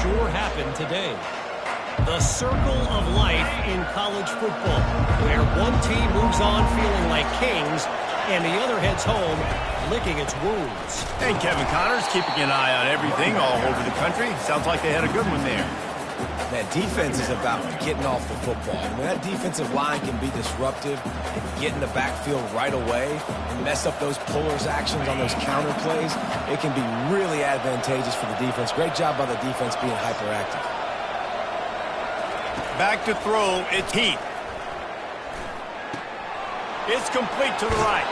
Sure happened today. The circle of life in college football, where one team moves on feeling like kings, and the other heads home licking its wounds. And Kevin Connors keeping an eye on everything all over the country. Sounds like they had a good one there. That defense is about getting off the football. And when that defensive line can be disruptive, get in the backfield right away, and mess up those pullers actions on those counter plays, it can be really advantageous for the defense. Great job by the defense being hyperactive. Back to throw, it's Heath. It's complete to the right.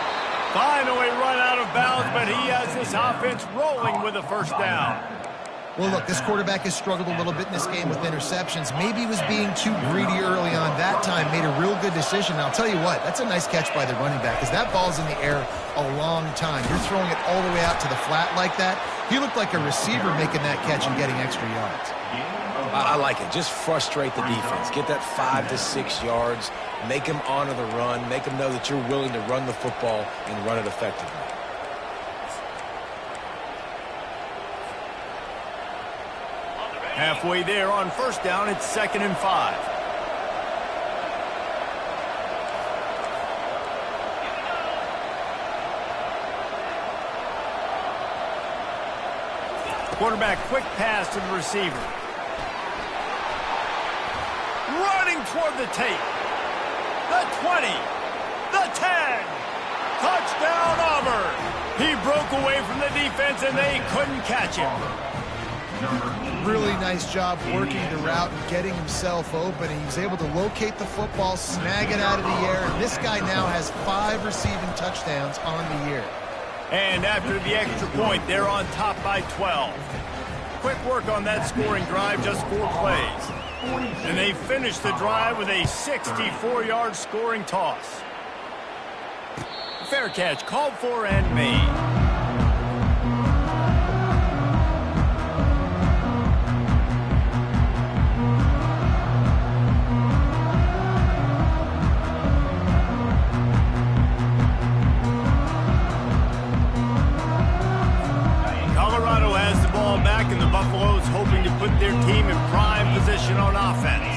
Finally run out of bounds, but he has this offense rolling with a first down. Well, look, this quarterback has struggled a little bit in this game with interceptions. Maybe he was being too greedy early on that time, made a real good decision. And I'll tell you what, that's a nice catch by the running back because that ball's in the air a long time. You're throwing it all the way out to the flat like that. He looked like a receiver making that catch and getting extra yards. I like it. Just frustrate the defense. Get that 5 to 6 yards. Make them honor the run. Make them know that you're willing to run the football and run it effectively. Halfway there on first down, it's 2nd and 5. Quarterback quick pass to the receiver. Running toward the tape. The 20. The 10. Touchdown Auburn. He broke away from the defense and they couldn't catch him. Really nice job working the route and getting himself open. He was able to locate the football, snag it out of the air, and this guy now has 5 receiving touchdowns on the year. And after the extra point, they're on top by 12. Quick work on that scoring drive, just 4 plays. And they finish the drive with a 64-yard scoring toss. Fair catch called for and made. Colorado has the ball back, and the Buffaloes hoping to put their team in prime position on offense.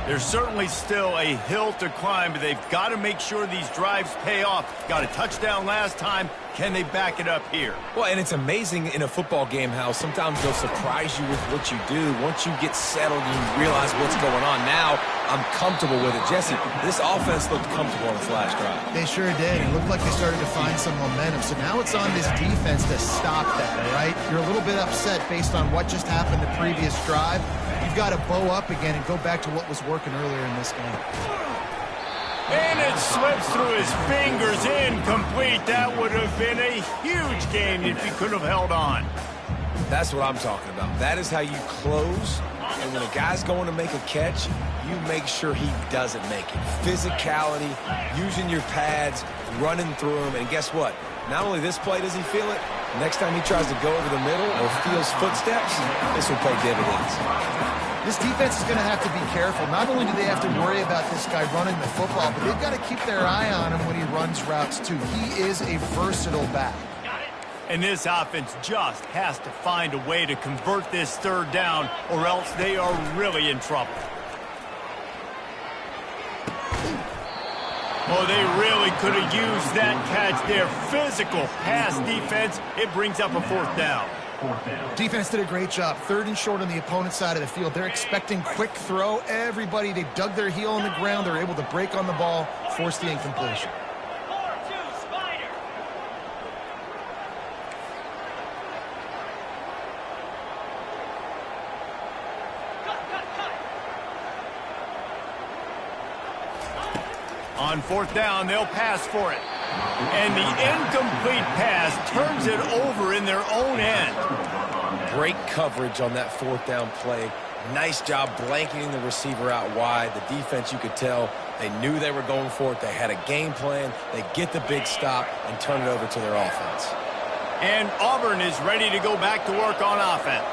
There's certainly still a hill to climb, but they've got to make sure these drives pay off. Got a touchdown last time. Can they back it up here? Well, and it's amazing in a football game how sometimes they'll surprise you with what you do. Once you get settled and you realize what's going on, now I'm comfortable with it. Jesse, this offense looked comfortable on its last drive. They sure did. It looked like they started to find some momentum. So now it's on this defense to stop that, all right? You're a little bit upset based on what just happened the previous drive. You've got to bow up again and go back to what was working earlier in this game. And it slips through his fingers, incomplete. That would have been a huge game if he could have held on. That's what I'm talking about. That is how you close. And when a guy's going to make a catch, you make sure he doesn't make it. Physicality, using your pads, running through them. And guess what? Not only this play does he feel it, next time he tries to go over the middle or feels footsteps, this will pay dividends. This defense is going to have to be careful. Not only do they have to worry about this guy running the football, but they've got to keep their eye on him when he runs routes too. He is a versatile back. And this offense just has to find a way to convert this third down, or else they are really in trouble. Oh, they really could have used that catch there. Physical pass defense. It brings up a 4th down. Defense did a great job. 3rd and short on the opponent's side of the field. They're expecting quick throw. Everybody, they dug their heel on the ground. They're able to break on the ball, force the incompletion. On 4th down, they'll pass for it. And the incomplete pass turns it over in their own end. Great coverage on that 4th down play. Nice job blanketing the receiver out wide. The defense, you could tell, they knew they were going for it. They had a game plan. They get the big stop and turn it over to their offense. And Auburn is ready to go back to work on offense.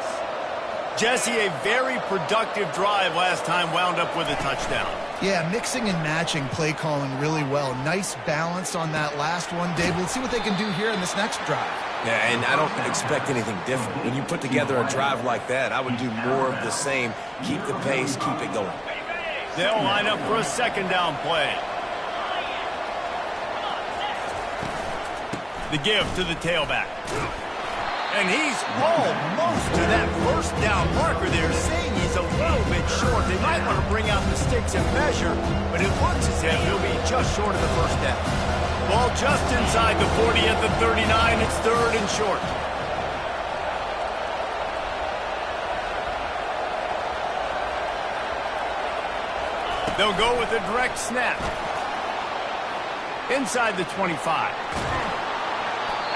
Jesse, a very productive drive last time wound up with a touchdown. Yeah, mixing and matching play calling really well. Nice balance on that last one, Dave. Let's see what they can do here in this next drive. Yeah, and I don't expect anything different. When you put together a drive like that, I would do more of the same. Keep the pace, keep it going. They'll line up for a 2nd down play. The give to the tailback. And he's almost to that 1st down marker there, saying he's a little bit short. They might want to bring out the sticks and measure, but it looks as if he'll be just short of the 1st down. Ball just inside the 40 at the 39. It's 3rd and short. They'll go with a direct snap. Inside the 25.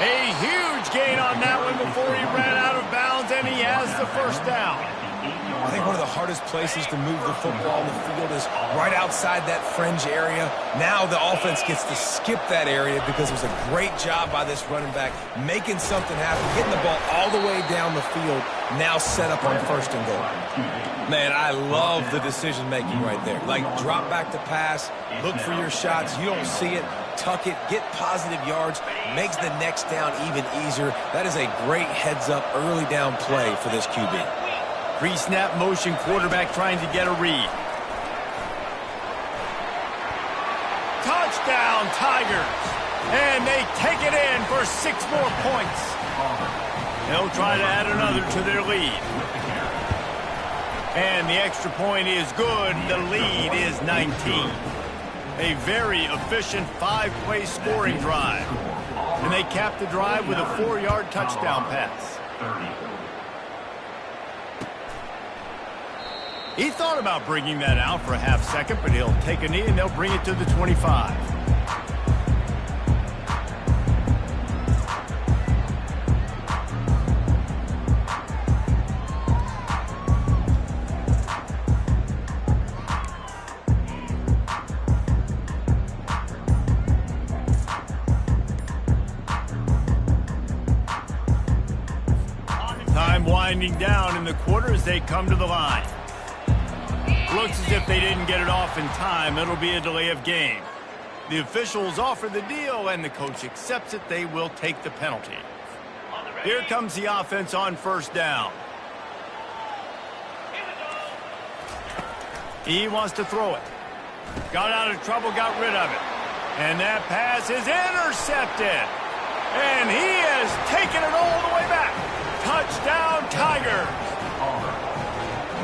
A huge gain on that one before he ran out of bounds, and he has the 1st down. I think one of the hardest places to move the football on the field is right outside that fringe area. Now the offense gets to skip that area because it was a great job by this running back making something happen, getting the ball all the way down the field, now set up on 1st and goal. Man, I love the decision-making right there. Like, drop back to pass, look for your shots. You don't see it, tuck it, get positive yards, makes the next down even easier. That is a great heads-up early down play for this QB. Pre-snap motion, quarterback trying to get a read. Touchdown, Tigers! And they take it in for 6 more points. They'll try to add another to their lead. And the extra point is good. The lead is 19. A very efficient 5-play scoring drive. And they cap the drive with a 4-yard touchdown pass. He thought about bringing that out for a half second, but he'll take a knee and they'll bring it to the 25. Time winding down in the quarter as they come to the line. Looks as if they didn't get it off in time. It'll be a delay of game. The officials offer the deal, and the coach accepts it. They will take the penalty. Here comes the offense on 1st down. He wants to throw it. Got out of trouble, got rid of it. And that pass is intercepted. And he has taken it all the way back. Touchdown, Tigers.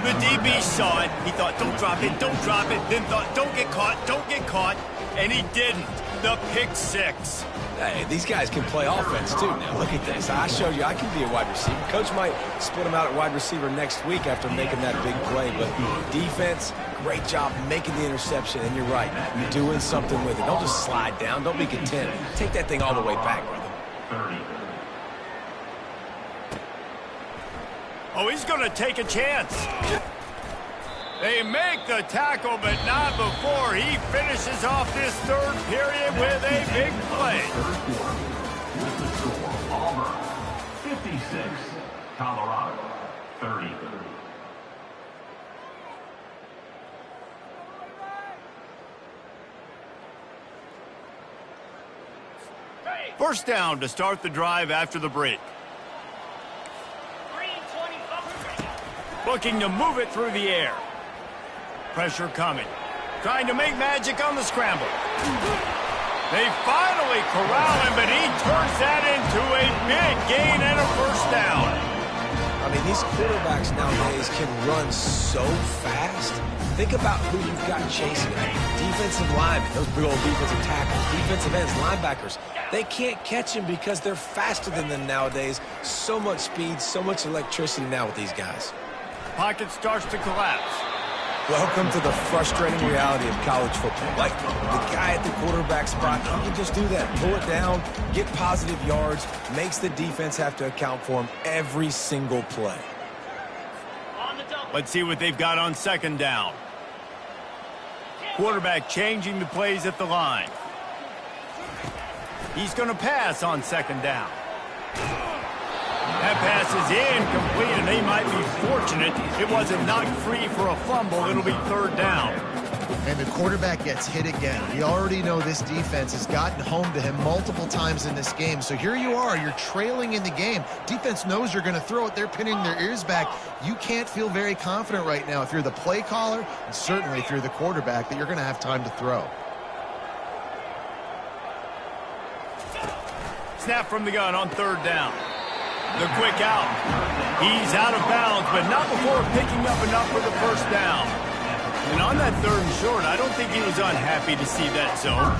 The DB saw it. He thought, don't drop it, don't drop it. Then thought, don't get caught. And he didn't. The pick 6. Hey, these guys can play offense, too. Now, look at this. I showed you I can be a wide receiver. Coach might split them out at wide receiver next week after making that big play. But defense, great job making the interception. And you're right. You're doing something with it. Don't just slide down. Don't be content. Take that thing all the way back, brother. 30. Oh, he's going to take a chance. They make the tackle, but not before he finishes off this 3rd period with a big play. With the score, Auburn 56, Colorado 30. First down to start the drive after the break. Looking to move it through the air. Pressure coming. Trying to make magic on the scramble. They finally corral him, but he turns that into a big gain and a first down. I mean, these quarterbacks nowadays can run so fast. Think about who you've got chasing them. Defensive linemen, those big old defensive tackles, defensive ends, linebackers. They can't catch him because they're faster than them nowadays. So much speed, so much electricity now with these guys. Pocket starts to collapse. Welcome to the frustrating reality of college football. Like, the guy at the quarterback spot, he can just do that. Pull it down, get positive yards, makes the defense have to account for him every single play. Let's see what they've got on second down. Quarterback changing the plays at the line. He's going to pass on second down. That pass is incomplete, and they might be fortunate it wasn't knocked free for a fumble. It'll be third down. And the quarterback gets hit again. We already know this defense has gotten home to him multiple times in this game. So here you are, you're trailing in the game. Defense knows you're going to throw it. They're pinning their ears back. You can't feel very confident right now if you're the play caller, and certainly if you're the quarterback, that you're going to have time to throw. Snap from the gun on third down. The quick out. He's out of bounds, but not before picking up enough for the first down. And on that third and short, I don't think he was unhappy to see that zone.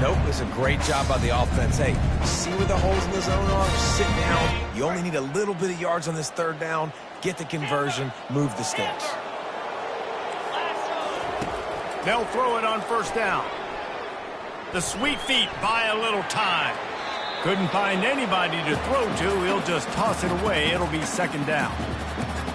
Nope, it's a great job by the offense. Hey, see where the holes in the zone are? Sit down. You only need a little bit of yards on this third down. Get the conversion. Move the sticks. They'll throw it on first down. The sweet feet buy a little time. Couldn't find anybody to throw to. He'll just toss it away. It'll be second down.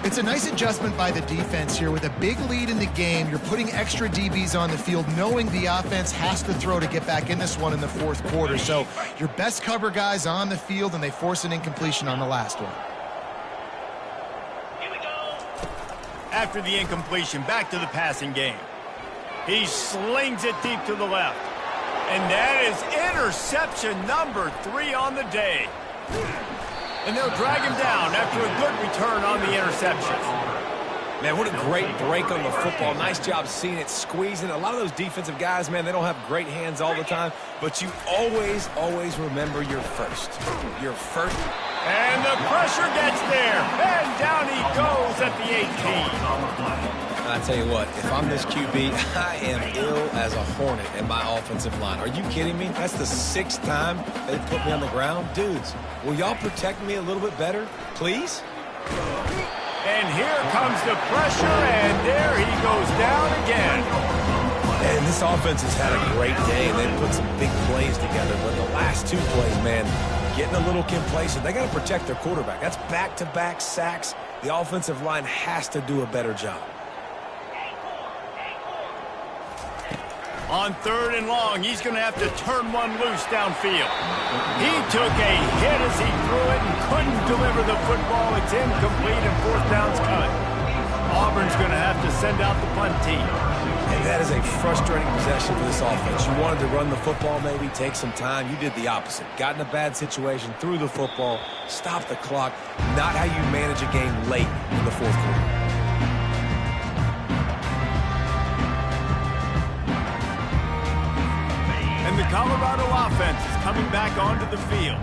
It's a nice adjustment by the defense here. With a big lead in the game, you're putting extra DBs on the field, knowing the offense has to throw to get back in this one in the fourth quarter. So your best cover guys on the field, and they force an incompletion on the last one. After the incompletion, back to the passing game. He slings it deep to the left. And that is interception number 3 on the day. And they'll drag him down after a good return on the interception. Man, what a great break on the football. Nice job seeing it, squeezing. A lot of those defensive guys, man, they don't have great hands all the time, but you always, always remember your first. Your first. And the pressure gets there. And down he goes at the 18. I tell you what, if I'm this QB, I am ill as a hornet in my offensive line. Are you kidding me? That's the 6th time they put me on the ground. Dudes, will y'all protect me a little bit better, please? And here comes the pressure, and there he goes down again. And this offense has had a great day. They've put some big plays together, but the last 2 plays, man, getting a little complacent. They got to protect their quarterback. That's back-to-back sacks. The offensive line has to do a better job. On third and long, he's going to have to turn one loose downfield. He took a hit as he threw it and couldn't deliver the football. It's incomplete and fourth down's cut. Auburn's going to have to send out the punt team. And that is a frustrating possession for this offense. You wanted to run the football, maybe take some time. You did the opposite. Got in a bad situation, threw the football, stopped the clock. Not how you manage a game late in the fourth quarter. And the Colorado offense is coming back onto the field.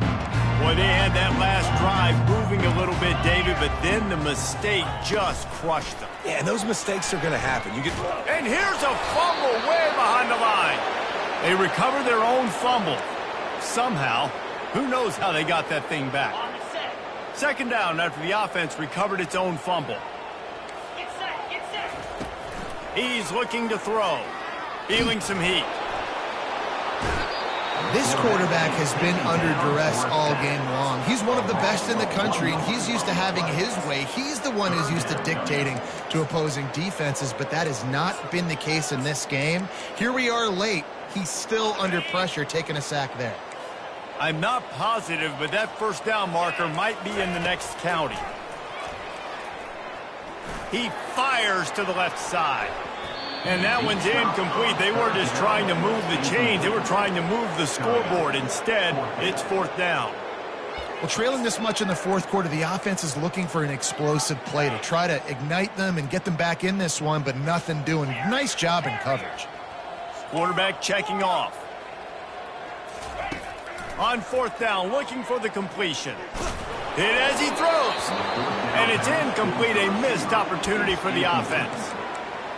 Boy, they had that last drive moving a little bit, David, but then the mistake just crushed them. Yeah, and those mistakes are going to happen. And here's a fumble way behind the line. They recover their own fumble. Somehow, who knows how they got that thing back. Second down after the offense recovered its own fumble. He's looking to throw. Feeling some heat. This quarterback has been under duress all game long. He's one of the best in the country, and he's used to having his way. He's the one who's used to dictating to opposing defenses, but that has not been the case in this game. Here we are late. He's still under pressure, taking a sack there. I'm not positive, but that first down marker might be in the next county. He fires to the left side. And that one's incomplete. They weren't just trying to move the chains. They were trying to move the scoreboard. Instead, it's fourth down. Well, trailing this much in the fourth quarter, the offense is looking for an explosive play to try to ignite them and get them back in this one, but nothing doing. Nice job in coverage. Quarterback checking off. On 4th down, looking for the completion. Hit as he throws. And it's incomplete, a missed opportunity for the offense.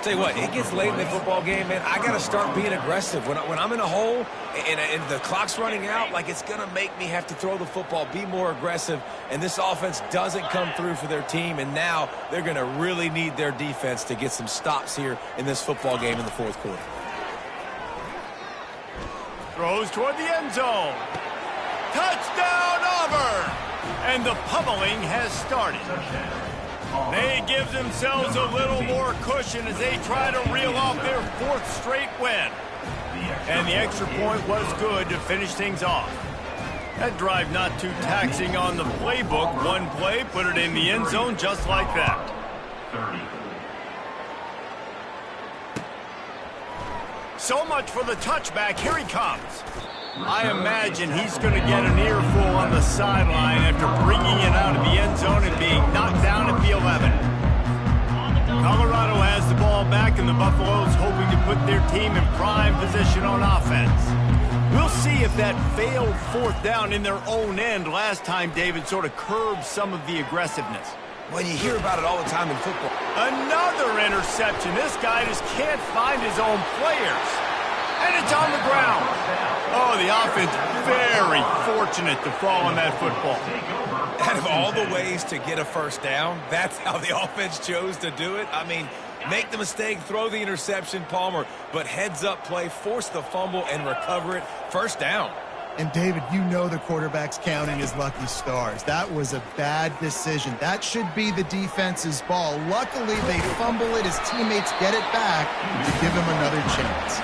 Tell you what, it gets late in the football game, man. I got to start being aggressive. When I'm in a hole and the clock's running out, like, it's going to make me have to throw the football, be more aggressive, and this offense doesn't come through for their team, and now they're going to really need their defense to get some stops here in this football game in the 4th quarter. Throws toward the end zone. Touchdown, Auburn! And the pummeling has started. They give themselves a little more cushion as they try to reel off their 4th straight win. And the extra point was good to finish things off. That drive not too taxing on the playbook. One play, put it in the end zone just like that. 30. So much for the touchback. Here he comes. I imagine he's going to get an earful on the sideline after bringing it out of the end zone and being knocked down at the 11. Colorado has the ball back, and the Buffaloes hoping to put their team in prime position on offense. We'll see if that failed 4th down in their own end last time, David, sort of curbed some of the aggressiveness. Well, you hear about it all the time in football. Another interception. This guy just can't find his own players. And it's on the ground. Oh, the offense very fortunate to fall on that football. Out of all the ways to get a first down, that's how the offense chose to do it. I mean, make the mistake, throw the interception, Palmer, but heads-up play, force the fumble, and recover it. First down. And, David, you know the quarterback's counting his lucky stars. That was a bad decision. That should be the defense's ball. Luckily, they fumble it. His teammates get it back to give him another chance.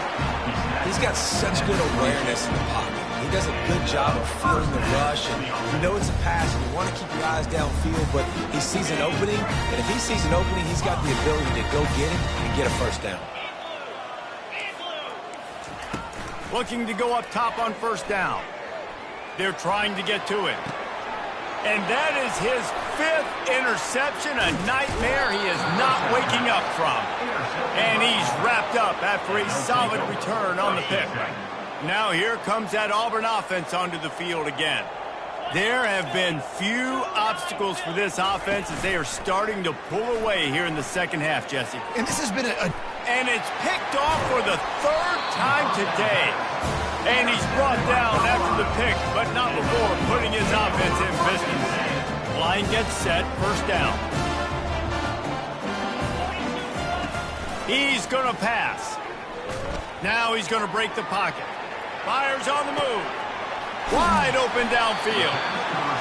He's got such good awareness in the pocket. He does a good job of feeling the rush, and you know it's a pass, and you want to keep your eyes downfield, but he sees an opening, and if he sees an opening, he's got the ability to go get it and get a first down. Looking to go up top on 1st down. They're trying to get to it. And that is his 5th interception, a nightmare he is not waking up from. And he's wrapped up after a solid return on the pick. Now here comes that Auburn offense onto the field again. There have been few obstacles for this offense as they are starting to pull away here in the 2nd half, Jesse. And this has been And it's picked off for the 3rd time today. And he's brought down after the pick, but not before putting his offense in business. Line gets set, 1st down. He's going to pass. Now he's going to break the pocket. Fires on the move. Wide open downfield.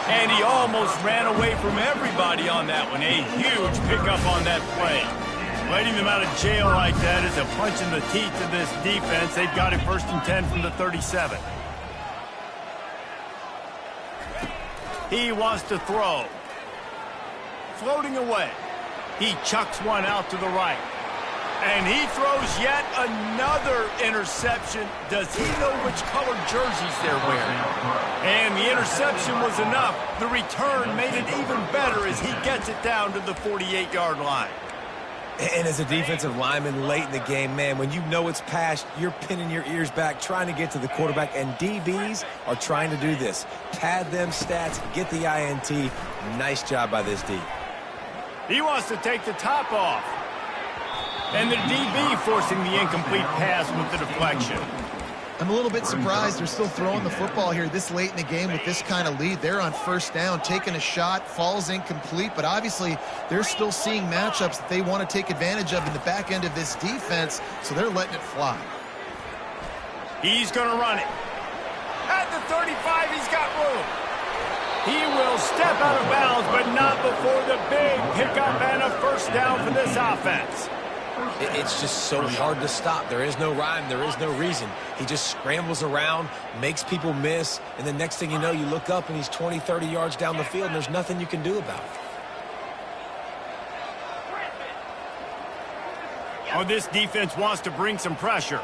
And he almost ran away from everybody on that one. A huge pickup on that play. Letting them out of jail like that is a punch in the teeth to this defense. They've got it 1st and 10 from the 37. He wants to throw. Floating away. He chucks one out to the right. And he throws yet another interception. Does he know which colored jerseys they're wearing? And the interception was enough. The return made it even better as he gets it down to the 48-yard line. And as a defensive lineman late in the game, man, when you know it's past, you're pinning your ears back, trying to get to the quarterback, and DBs are trying to do this. Pad them stats, get the INT. Nice job by this D. He wants to take the top off. And the DB forcing the incomplete pass with the deflection. I'm a little bit surprised they're still throwing the football here this late in the game with this kind of lead. They're on 1st down, taking a shot, falls incomplete, but obviously they're still seeing matchups that they want to take advantage of in the back end of this defense, so they're letting it fly. He's going to run it. At the 35, he's got room. He will step out of bounds, but not before the big pickup and a 1st down for this offense. It's just so hard to stop. There is no rhyme. There is no reason. He just scrambles around, makes people miss, and the next thing you know, you look up and he's 20, 30 yards down the field, and there's nothing you can do about it. Oh, this defense wants to bring some pressure.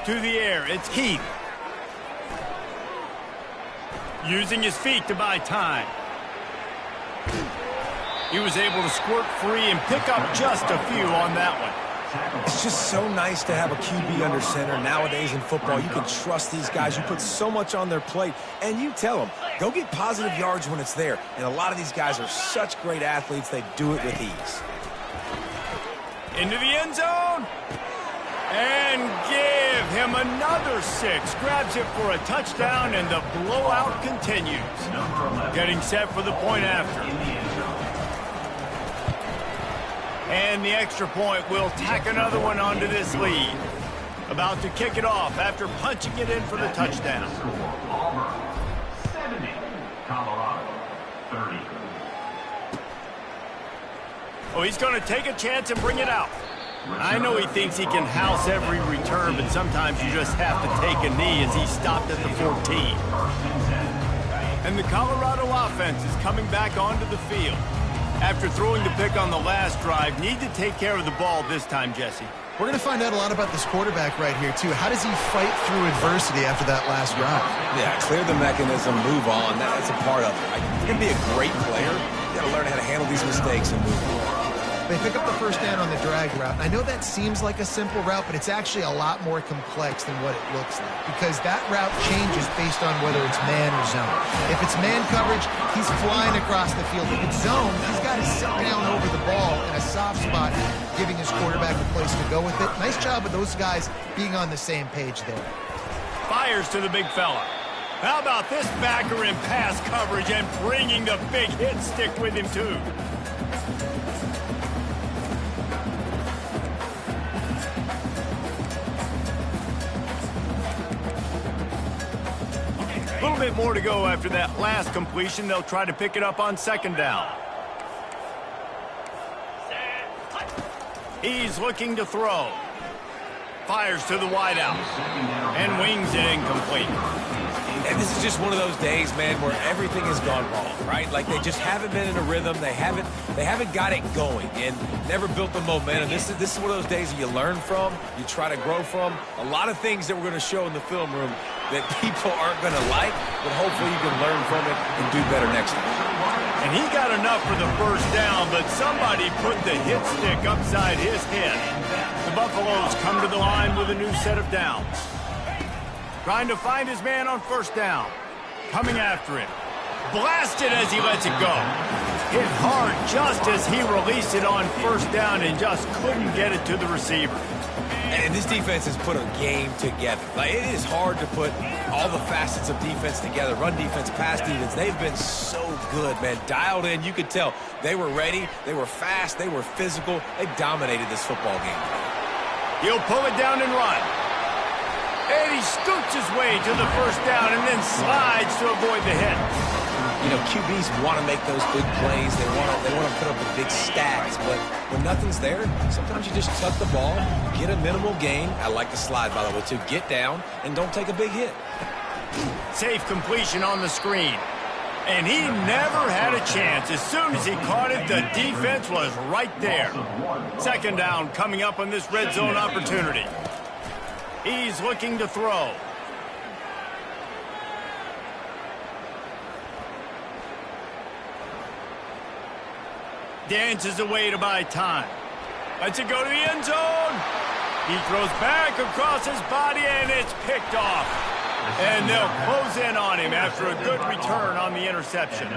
To the air, it's Keith. Using his feet to buy time. He was able to squirt free and pick up just a few on that one. It's just so nice to have a QB under center. Nowadays in football, you can trust these guys. You put so much on their plate, and you tell them, go get positive yards when it's there. And a lot of these guys are such great athletes, they do it with ease. Into the end zone. And give him another 6. Grabs it for a touchdown, and the blowout continues. Getting set for the point after. And the extra point will tack another one onto this lead. About to kick it off after punching it in for the touchdown. Auburn 70, Colorado 30. Oh, he's going to take a chance and bring it out. I know he thinks he can house every return, but sometimes you just have to take a knee as he stopped at the 14. And the Colorado offense is coming back onto the field. After throwing the pick on the last drive, need to take care of the ball this time, Jesse. We're going to find out a lot about this quarterback right here, too. How does he fight through adversity after that last drive? Yeah, clear the mechanism, move on. That's a part of it. Right? If you're going to be a great player, you got to learn how to handle these mistakes and move on. They pick up the first down on the drag route. And I know that seems like a simple route, but it's actually a lot more complex than what it looks like, because that route changes based on whether it's man or zone. If it's man coverage, he's flying across the field. If it's zone, he's got to sit down over the ball in a soft spot, giving his quarterback a place to go with it. Nice job of those guys being on the same page there. Fires to the big fella. How about this backer in pass coverage and bringing the big hit stick with him, too? A little bit more to go after that last completion. They'll try to pick it up on second down. He's looking to throw. Fires to the wideout. And wings it incomplete. And this is just one of those days, man, where everything has gone wrong, right? Like they just haven't been in a rhythm. They haven't got it going and never built the momentum. This is one of those days that you learn from, you try to grow from. A lot of things that we're going to show in the film room that people aren't going to like, but hopefully you can learn from it and do better next time. And he got enough for the first down, but somebody put the hit stick upside his head. The Buffaloes come to the line with a new set of downs. Trying to find his man on first down. Coming after it. Blasted as he lets it go. Hit hard just as he released it on first down and just couldn't get it to the receiver. And this defense has put a game together. Like, it is hard to put all the facets of defense together. Run defense, pass defense. They've been so good, man. Dialed in. You could tell they were ready. They were fast. They were physical. They dominated this football game. He'll pull it down and run. And he scoots his way to the first down and then slides to avoid the hit. You know, QBs want to make those big plays. They want to put up the big stats. But when nothing's there, sometimes you just tuck the ball, get a minimal gain. I like the slide, by the way, to get down and don't take a big hit. Safe completion on the screen. And he never had a chance. As soon as he caught it, the defense was right there. Second down coming up on this red zone opportunity. He's looking to throw. Dances away to buy time. Lets it go to the end zone. He throws back across his body, and it's picked off. And they'll close in on him after a good return on the interception.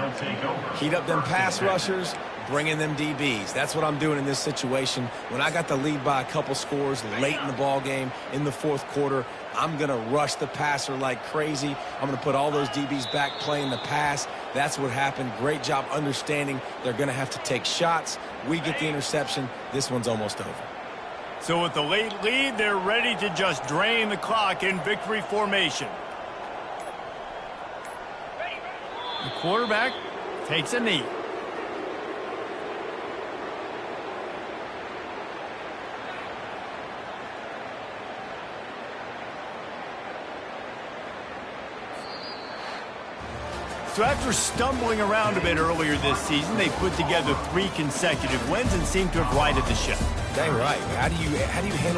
Heat up them pass rushers, bring in them DBs. That's what I'm doing in this situation. When I got the lead by a couple scores late in the ball game in the fourth quarter, I'm going to rush the passer like crazy. I'm going to put all those DBs back playing the pass. That's what happened. Great job understanding they're going to have to take shots. We get the interception. This one's almost over. So with the late lead, they're ready to just drain the clock in victory formation. The quarterback takes a knee. So after stumbling around a bit earlier this season, they put together 3 consecutive wins and seem to have righted the ship. Dang right. How do you handle